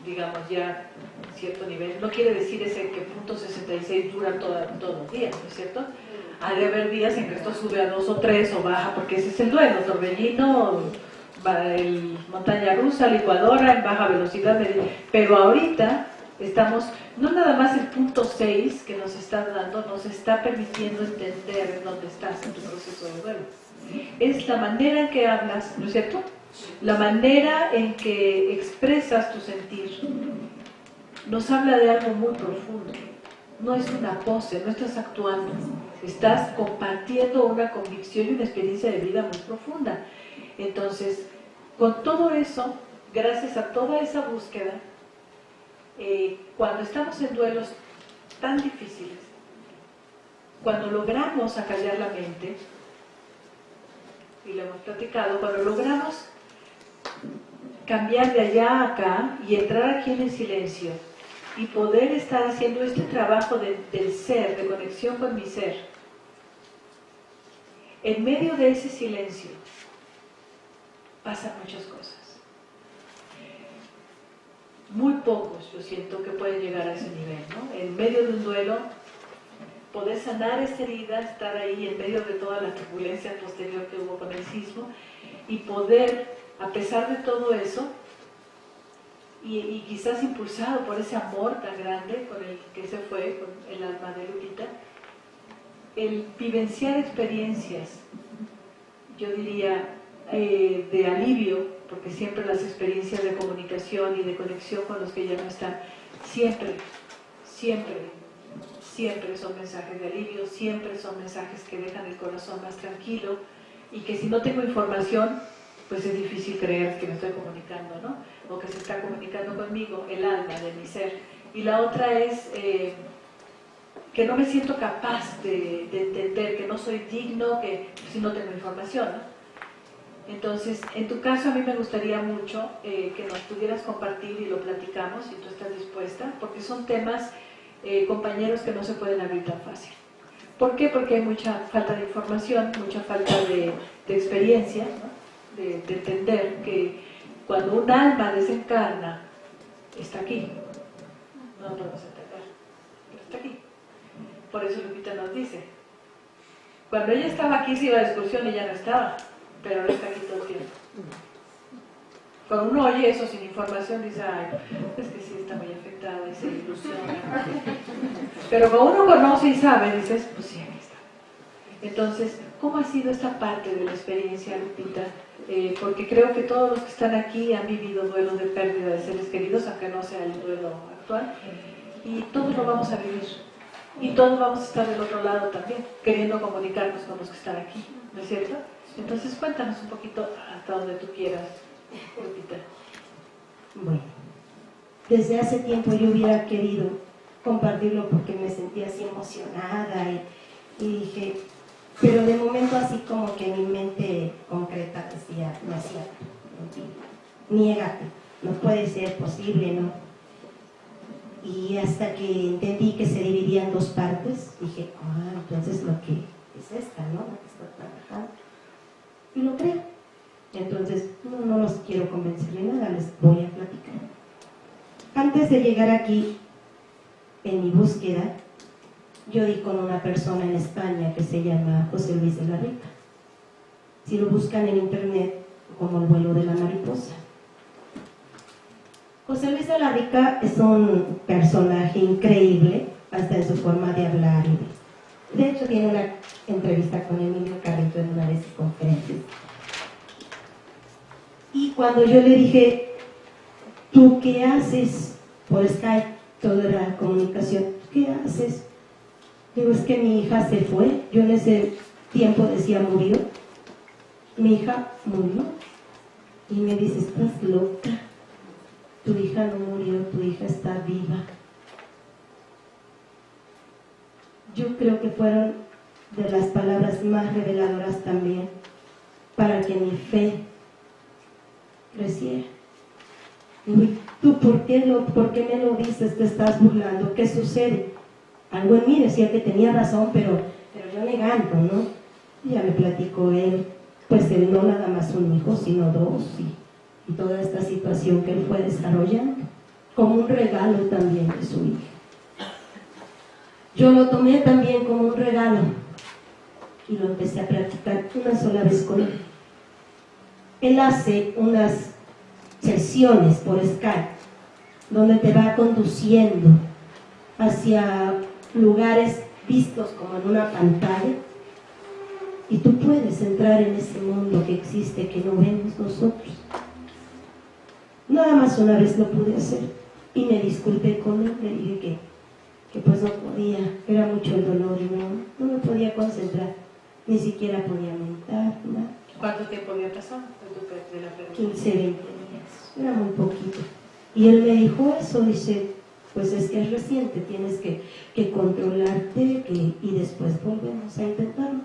digamos ya cierto nivel, no quiere decir ese que punto 66 dura todos los días, ¿no es cierto? Ha de haber días en que esto sube a 2 o 3 o baja, porque ese es el duelo, torbellino, el montaña rusa, licuadora en baja velocidad, pero ahorita estamos, no nada más el punto 6 que nos está dando, nos está permitiendo entender en dónde estás en tu proceso de duelo. Es la manera en que hablas, ¿no es cierto? La manera en que expresas tu sentir nos habla de algo muy profundo. No es una pose, no estás actuando, estás compartiendo una convicción y una experiencia de vida muy profunda. Entonces, con todo eso, gracias a toda esa búsqueda, cuando estamos en duelos tan difíciles, cuando logramos acallar la mente, y lo hemos platicado, cuando logramos cambiar de allá a acá y entrar aquí en el silencio y poder estar haciendo este trabajo del ser, de conexión con mi ser, en medio de ese silencio pasan muchas cosas. Muy pocos, yo siento, que pueden llegar a ese nivel, ¿no? En medio de un duelo, poder sanar esta herida, estar ahí en medio de toda la turbulencia posterior que hubo con el sismo y poder, a pesar de todo eso, y quizás impulsado por ese amor tan grande con el que se fue, con el alma de Lupita, el vivenciar experiencias, yo diría, de alivio, porque siempre las experiencias de comunicación y de conexión con los que ya no están, siempre son mensajes de alivio, siempre son mensajes que dejan el corazón más tranquilo, y que si no tengo información, pues es difícil creer que me estoy comunicando, ¿no? O que se está comunicando conmigo el alma de mi ser. Y la otra es que no me siento capaz de entender, que no soy digno, que si no tengo información, ¿no? Entonces, en tu caso, a mí me gustaría mucho que nos pudieras compartir y lo platicamos, si tú estás dispuesta, porque son temas, compañeros, que no se pueden abrir tan fácil. ¿Por qué? Porque hay mucha falta de información, mucha falta de experiencia, ¿no? De entender que cuando un alma desencarna, está aquí. No lo podemos entender, pero está aquí. Por eso Lupita nos dice, cuando ella estaba aquí se iba de excursión y ya no estaba, pero ahora está aquí todo el tiempo. Cuando uno oye eso sin información, dice, ay, es que sí está muy afectada y se ilusiona. Pero cuando uno conoce y sabe, dices, pues sí, ahí está. Entonces, ¿cómo ha sido esta parte de la experiencia, Lupita? Porque creo que todos los que están aquí han vivido duelos de pérdida de seres queridos, aunque no sea el duelo actual, y todos lo vamos a vivir. Y todos vamos a estar del otro lado también, queriendo comunicarnos con los que están aquí, ¿no es cierto? Entonces, cuéntanos un poquito hasta donde tú quieras, Lupita. Bueno, desde hace tiempo yo hubiera querido compartirlo porque me sentía así emocionada y dije, pero de momento así como que mi mente concreta decía, no es cierto, niégate, no puede ser posible, ¿no? Y hasta que entendí que se dividía en dos partes, dije, entonces lo que es esta, ¿no? La que está trabajando. Y lo creo. Entonces, no los quiero convencer de nada, les voy a platicar. Antes de llegar aquí, en mi búsqueda, yo di con una persona en España que se llama José Luis de la Rica. Si lo buscan en internet, como el vuelo de la mariposa. José Luis de la Rica es un personaje increíble, hasta en su forma de hablar. De hecho, tiene una entrevista con Emilio Carrillo en una de sus conferencias. Y cuando yo le dije, ¿tú qué haces? Por Skype, toda la comunicación, ¿qué haces? Digo, es que mi hija se fue. Yo en ese tiempo decía, murió. Mi hija murió. Y me dice, estás loca. Tu hija no murió, tu hija está viva. Yo creo que fueron de las palabras más reveladoras también para que mi fe creciera. Y tú, ¿por qué me lo dices? ¿Te estás burlando? ¿Qué sucede? Algo en mí decía que tenía razón, pero yo negando, ¿no? Y ya me platicó él, pues él no nada más un hijo, sino dos, y toda esta situación que él fue desarrollando, como un regalo también de su hija. Yo lo tomé también como un regalo y lo empecé a practicar una sola vez con él. Él hace unas sesiones por Skype donde te va conduciendo hacia lugares vistos como en una pantalla y tú puedes entrar en ese mundo que existe, que no vemos nosotros. Nada más una vez lo pude hacer y me disculpé con él, le dije que pues no podía, era mucho el dolor y no me podía concentrar, ni siquiera podía meditar, nada. ¿Cuánto tiempo había pasado de la pérdida? 15, 20 días, era muy poquito. Y él me dijo eso, dice, pues es que es reciente, tienes que controlarte y después volvemos a intentarlo.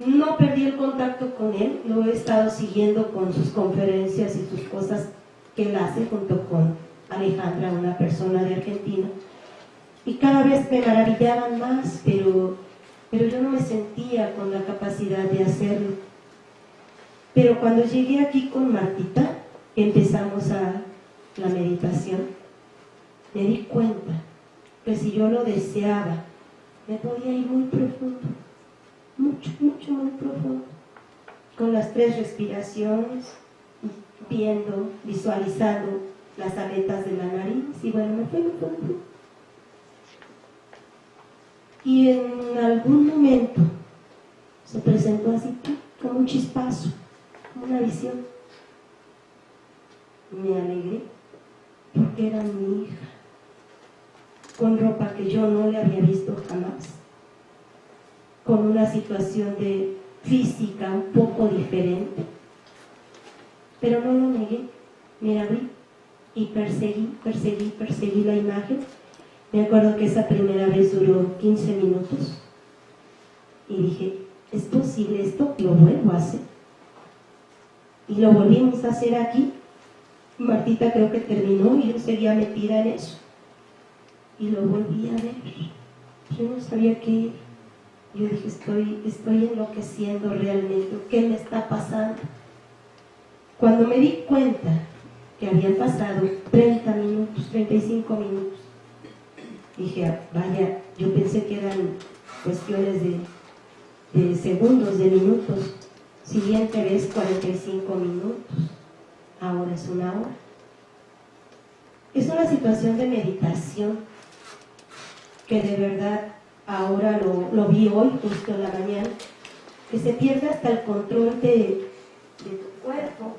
No perdí el contacto con él, lo he estado siguiendo con sus conferencias y sus cosas que él hace junto con Alejandra, una persona de Argentina, y cada vez me maravillaban más, pero yo no me sentía con la capacidad de hacerlo. Pero cuando llegué aquí con Martita, empezamos la meditación, me di cuenta que si yo lo deseaba, me podía ir muy profundo, mucho, mucho, muy profundo, con las 3 respiraciones, viendo, visualizando las aletas de la nariz, y bueno, me fui muy profundo. Y en algún momento se presentó así como un chispazo, como una visión. Me alegré porque era mi hija, con ropa que yo no le había visto jamás, con una situación de física un poco diferente, pero no lo negué, me abrí y perseguí la imagen. Me acuerdo que esa primera vez duró 15 minutos y dije, ¿es posible esto? Lo vuelvo a hacer. Y lo volvimos a hacer aquí. Martita creo que terminó y yo seguía metida en eso. Y lo volví a ver. Yo no sabía qué. Yo dije, estoy enloqueciendo realmente. ¿Qué me está pasando? Cuando me di cuenta que habían pasado 30 minutos, 35 minutos, dije, vaya, yo pensé que eran cuestiones de segundos, de minutos. Siguiente vez 45 minutos. ahora es una hora. Es una situación de meditación que de verdad ahora lo vi hoy, justo en la mañana, que se pierde hasta el control de tu cuerpo.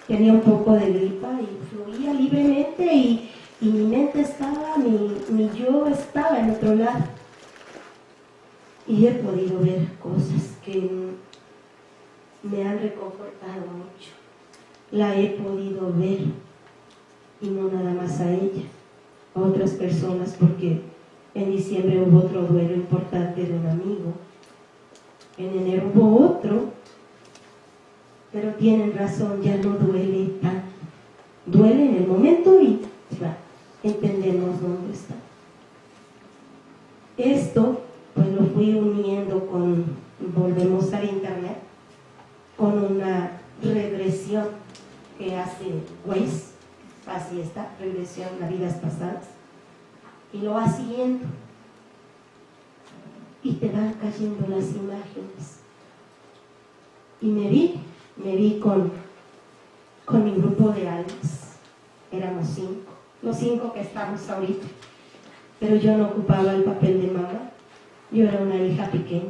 Tenía un poco de gripa y fluía libremente y mi mente estaba, mi yo estaba en otro lado. Y he podido ver cosas que me han reconfortado mucho. La he podido ver, y no nada más a ella, a otras personas, porque en diciembre hubo otro duelo importante de un amigo, en enero hubo otro, pero tienen razón, ya no duele tanto. Duele en el momento y ya entendemos dónde está. Esto pues lo fui uniendo con, volvemos al internet, con una regresión que hace Waze, así está, regresión a vidas pasadas, y lo va siguiendo, y te van cayendo las imágenes. Y me vi con mi grupo de almas, éramos 5, los 5 que estamos ahorita, pero yo no ocupaba el papel de mamá, yo era una hija pequeña.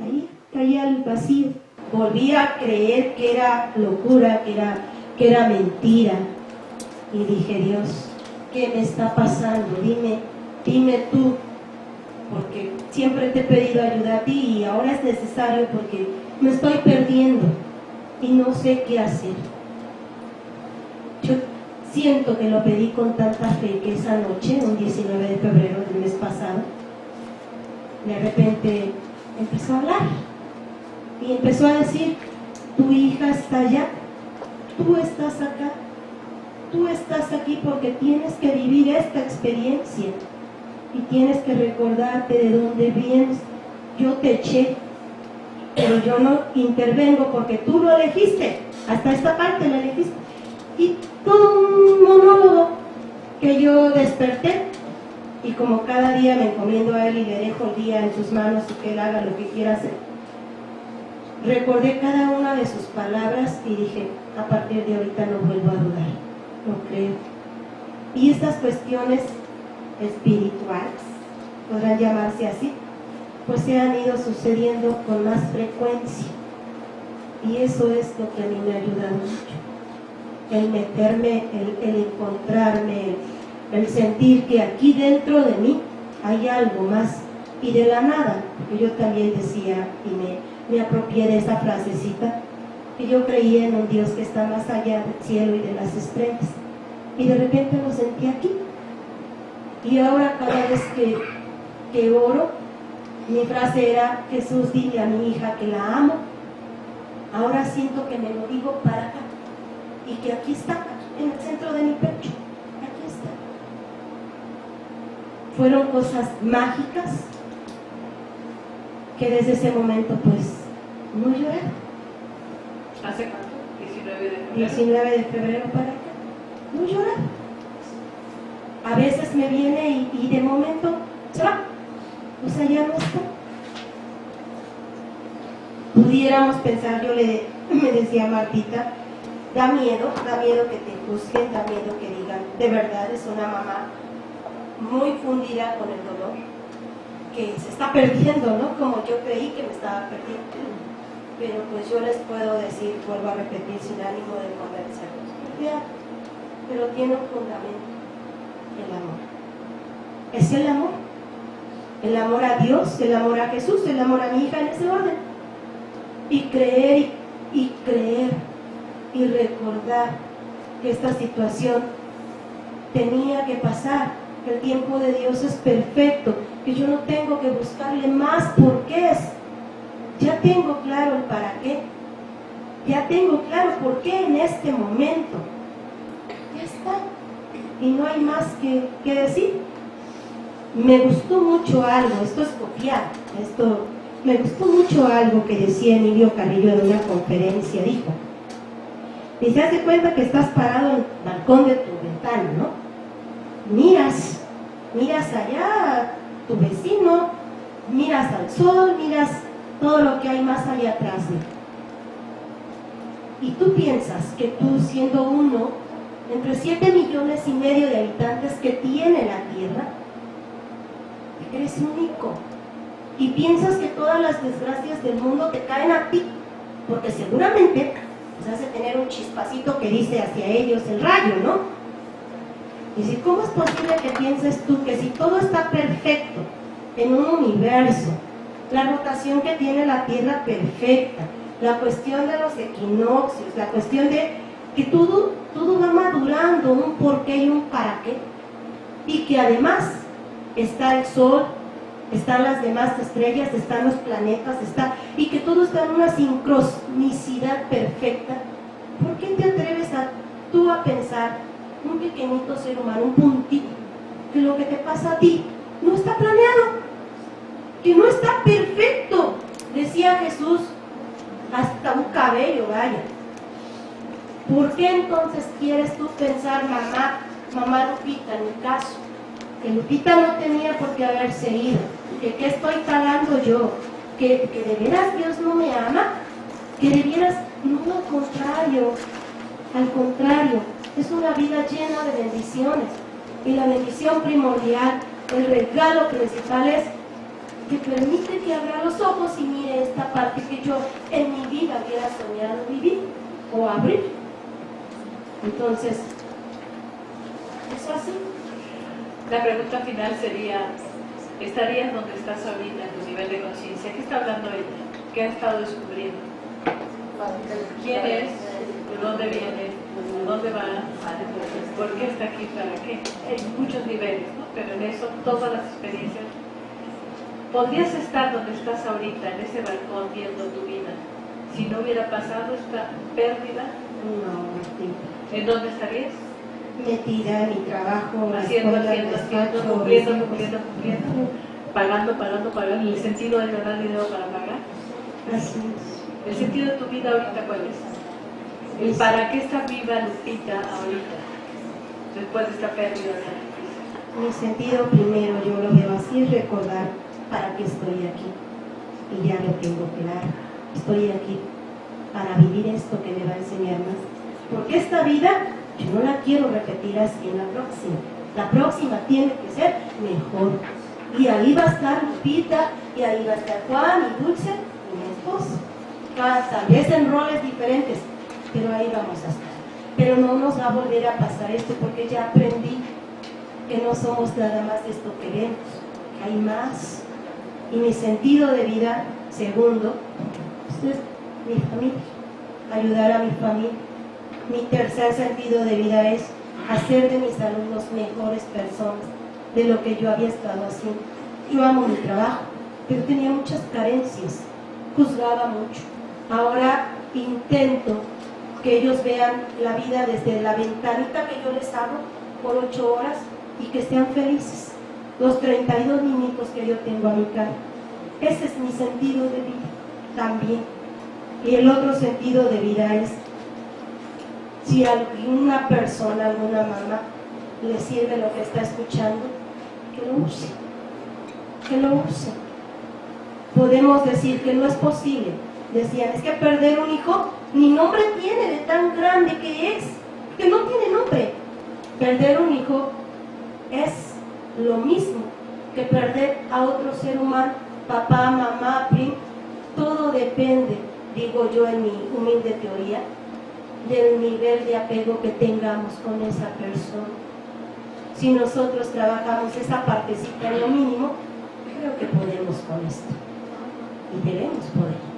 Ahí caía el vacío. Volví a creer que era locura, que era mentira. Y dije, Dios, ¿qué me está pasando? Dime tú, porque siempre te he pedido ayuda a ti y ahora es necesario porque me estoy perdiendo y no sé qué hacer. Yo siento que lo pedí con tanta fe que esa noche, un 19 de febrero del mes pasado, de repente empezó a hablar y empezó a decir, tu hija está allá, tú estás acá, tú estás aquí porque tienes que vivir esta experiencia y tienes que recordarte de dónde vienes. Yo te eché, pero yo no intervengo porque tú lo elegiste, hasta esta parte lo elegiste. Y todo un monólogo que yo desperté. Y como cada día me encomiendo a Él y le dejo el día en sus manos y que Él haga lo que quiera hacer, recordé cada una de sus palabras y dije, a partir de ahorita no vuelvo a dudar, no creo. Y estas cuestiones espirituales, podrán llamarse así, pues se han ido sucediendo con más frecuencia. Y eso es lo que a mí me ha ayudado mucho. El meterme, el encontrarme, el sentir que aquí dentro de mí hay algo más, y de la nada, porque yo también decía y me apropié de esa frasecita, que yo creía en un Dios que está más allá del cielo y de las estrellas, y de repente lo sentí aquí. Y ahora cada vez que oro, mi frase era, Jesús, dile a mi hija que la amo. Ahora siento que me lo digo para acá, y que aquí está, en el centro de mi pecho. Fueron cosas mágicas que desde ese momento pues no lloré. ¿Hace cuánto? 19 de febrero. 19 de febrero para acá, no lloré. A veces me viene y de momento se va, o sea, ya no está. Pudiéramos pensar, me decía Martita, da miedo que te juzguen, da miedo que digan, de verdad es una mamá muy fundida con el dolor, que se está perdiendo, ¿no? Como yo creí que me estaba perdiendo. Pero pues yo les puedo decir, vuelvo a repetir sin ánimo de convencerlos, pero tiene un fundamento, el amor. Es el amor a Dios, el amor a Jesús, el amor a mi hija en ese orden. Y creer y recordar que esta situación tenía que pasar. El tiempo de Dios es perfecto, que yo no tengo que buscarle más porqués. Ya tengo claro el para qué, ya tengo claro por qué en este momento. Ya está, y no hay más que decir. Me gustó mucho algo, esto es copiar, me gustó mucho algo que decía Emilio Carrillo en una conferencia. Dijo, y se hace cuenta que estás parado en el balcón de tu ventana, ¿no? Miras allá a tu vecino, miras al sol, miras todo lo que hay más allá atrás. y tú piensas que tú, siendo uno entre 7,5 millones de habitantes que tiene la Tierra, eres único, y piensas que todas las desgracias del mundo te caen a ti, porque seguramente pues, has de tener un chispacito que dice hacia ellos el rayo, ¿no? Y si, ¿cómo es posible que pienses tú que si todo está perfecto en un universo, la rotación que tiene la Tierra perfecta, la cuestión de los equinoccios, la cuestión de que todo va madurando, un porqué y un para qué, y que además está el Sol, están las demás estrellas, están los planetas, y que todo está en una sincronicidad perfecta? ¿Por qué te atreves tú a pensar, un pequeñito ser humano, un puntito, que lo que te pasa a ti no está planeado, que no está perfecto? Decía Jesús, hasta un cabello, vaya. ¿Por qué entonces quieres tú pensar, mamá Lupita, en mi caso, que Lupita no tenía por qué haberse ido, que qué estoy pagando yo, que de veras Dios no me ama, que de veras, no, al contrario, es una vida llena de bendiciones, y la bendición primordial, el regalo principal es que permite que abra los ojos y mire esta parte que yo en mi vida hubiera soñado vivir o abrir. Entonces, ¿es así? La pregunta final sería, ¿estarías donde estás ahorita en tu nivel de conciencia? ¿Qué está hablando ella? ¿Qué ha estado descubriendo? ¿Quién es? ¿De dónde viene? ¿De dónde va? ¿Por qué está aquí? ¿Para qué? Hay muchos niveles, ¿no? Pero en eso todas las experiencias. ¿Podrías estar donde estás ahorita, en ese balcón, viendo tu vida, si no hubiera pasado esta pérdida? No, ¿En dónde estarías? metida en mi trabajo, Haciendo, cumpliendo, pagando, el sentido de ganar dinero para pagar. Así El sentido de tu vida ahorita, ¿cuál es? ¿Y para qué está viva Lupita ahorita, después de esta pérdida tan difícil? Mi sentido primero, yo lo veo así, es recordar para qué estoy aquí, y ya lo tengo claro. Estoy aquí para vivir esto que me va a enseñar más, porque esta vida yo no la quiero repetir así en la próxima tiene que ser mejor, y ahí va a estar Lupita, y ahí va a estar Juan y Dulce y mi esposo, tal vez en roles diferentes, pero ahí vamos a estar. Pero no nos va a volver a pasar esto, porque ya aprendí que no somos nada más esto que vemos, que hay más. Y mi sentido de vida, segundo, pues es mi familia, ayudar a mi familia. Mi tercer sentido de vida es hacer de mis alumnos mejores personas de lo que yo había estado haciendo. Yo amo mi trabajo, pero tenía muchas carencias, juzgaba mucho. Ahora intento que ellos vean la vida desde la ventanita que yo les abro por 8 horas y que sean felices. Los 32 minutos que yo tengo a mi cargo. Ese es mi sentido de vida también. Y el otro sentido de vida es, si a alguna persona, alguna mamá, le sirve lo que está escuchando, que lo use. Que lo use. Podemos decir que no es posible. Decían, es que perder un hijo ni nombre tiene de tan grande que es, que no tiene nombre. Perder un hijo es lo mismo que perder a otro ser humano, papá, mamá, primo. Todo depende, digo yo en mi humilde teoría, del nivel de apego que tengamos con esa persona. Si nosotros trabajamos esa partecita en lo mínimo, creo que podemos con esto. Y debemos poder.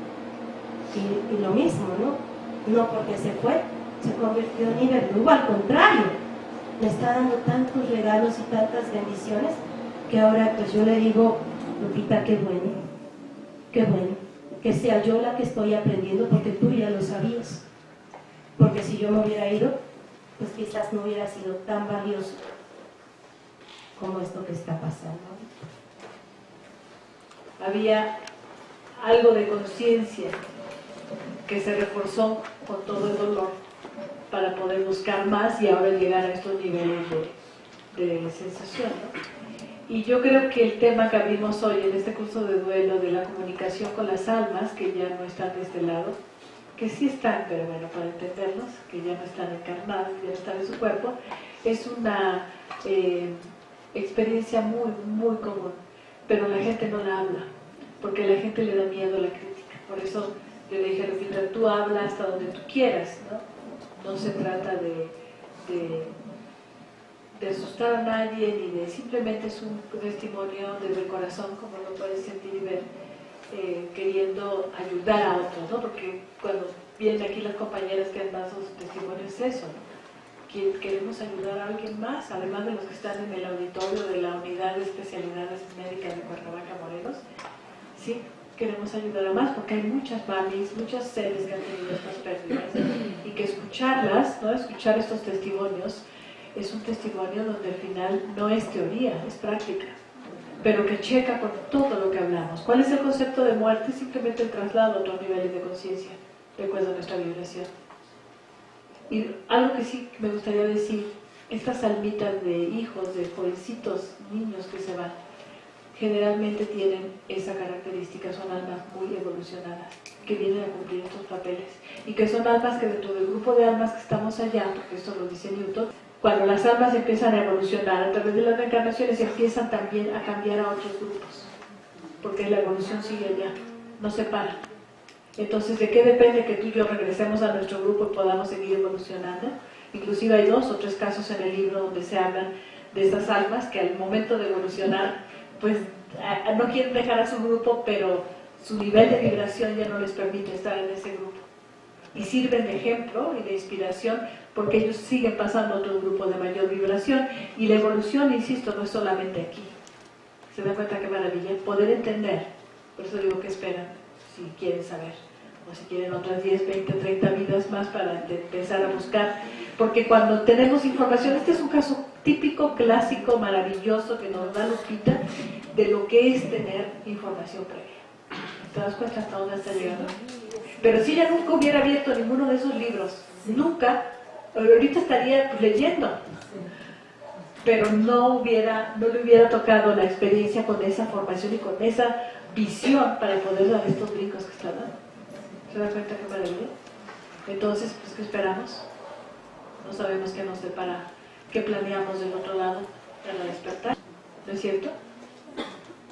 Y lo mismo, ¿no? No porque se fue, se convirtió en nivel, al contrario, me está dando tantos regalos y tantas bendiciones que ahora pues yo le digo, Lupita, qué bueno, que sea yo la que estoy aprendiendo, porque tú ya lo sabías, porque si yo me hubiera ido, pues quizás no hubiera sido tan valioso como esto que está pasando. Había algo de conciencia que se reforzó con todo el dolor para poder buscar más y ahora llegar a estos niveles de sensación, ¿no? Y yo creo que el tema que abrimos hoy en este curso de duelo de la comunicación con las almas, que ya no están de este lado, que sí están, pero bueno, para entenderlos, que ya no están encarnados, ya no están en su cuerpo, es una experiencia muy, muy común, pero la gente no la habla, porque a la gente le da miedo la crítica. Por eso yo le dije, Lupita, tú habla hasta donde tú quieras, ¿no? No se trata de asustar a nadie, ni de, simplemente es un testimonio desde el corazón, como lo puedes sentir y ver, queriendo ayudar a otros, ¿no? Porque cuando vienen aquí las compañeras que han dado sus testimonios es eso, ¿no? Queremos ayudar a alguien más, además de los que están en el auditorio de la Unidad de Especialidades Médicas de Cuernavaca, Morelos. Sí, queremos ayudar a más porque hay muchas mamis, muchos seres que han tenido estas pérdidas y que escucharlas, ¿no? Escuchar estos testimonios es un testimonio donde al final no es teoría, es práctica, pero que checa con todo lo que hablamos. ¿Cuál es el concepto de muerte? Simplemente el traslado a otros niveles de conciencia, de acuerdo a nuestra vibración. Y algo que sí me gustaría decir, estas almitas de hijos, de jovencitos, niños que se van, generalmente tienen esa característica, son almas muy evolucionadas, que vienen a cumplir estos papeles, y que son almas que dentro del grupo de almas que estamos allá, porque esto lo dice Newton, cuando las almas empiezan a evolucionar a través de las reencarnaciones, empiezan también a cambiar a otros grupos, porque la evolución sigue allá, no se para. Entonces, ¿de qué depende que tú y yo regresemos a nuestro grupo y podamos seguir evolucionando? Inclusive hay 2 o 3 casos en el libro donde se hablan de esas almas que al momento de evolucionar, pues no quieren dejar a su grupo, pero su nivel de vibración ya no les permite estar en ese grupo. Y sirven de ejemplo y de inspiración porque ellos siguen pasando a otro grupo de mayor vibración. Y la evolución, insisto, no es solamente aquí. ¿Se dan cuenta qué maravilla? Poder entender. Por eso digo que esperan, si quieren saber. O si quieren otras 10, 20, 30 vidas más para empezar a buscar. Porque cuando tenemos información, este es un caso típico, clásico, maravilloso que nos da Lupita de lo que es tener información previa. ¿Te das cuenta hasta dónde está llegando? Pero si ella nunca hubiera abierto ninguno de esos libros, nunca, ahorita estaría pues, leyendo, pero no le hubiera tocado la experiencia con esa formación y con esa visión para poder dar estos brincos que está dando. ¿Se da cuenta qué maravilla? Entonces, pues, ¿qué esperamos? No sabemos qué nos depara, qué planeamos del otro lado para despertar, ¿no es cierto?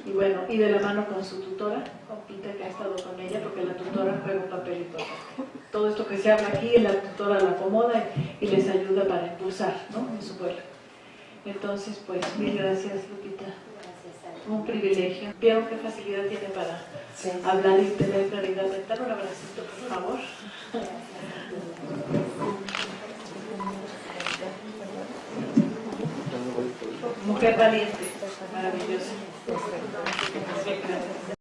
Y bueno, y de la mano con su tutora, con Pita, que ha estado con ella, porque la tutora juega un papel importante. Todo esto que se habla aquí, la tutora lo acomoda y les ayuda para impulsar, ¿no?, en su vuelo. Entonces, pues, mil gracias, Lupita. Un privilegio. Vieron qué facilidad tiene para hablar y tener claridad mental. Un abracito, por favor. Mujer valiente, maravillosa. Gracias.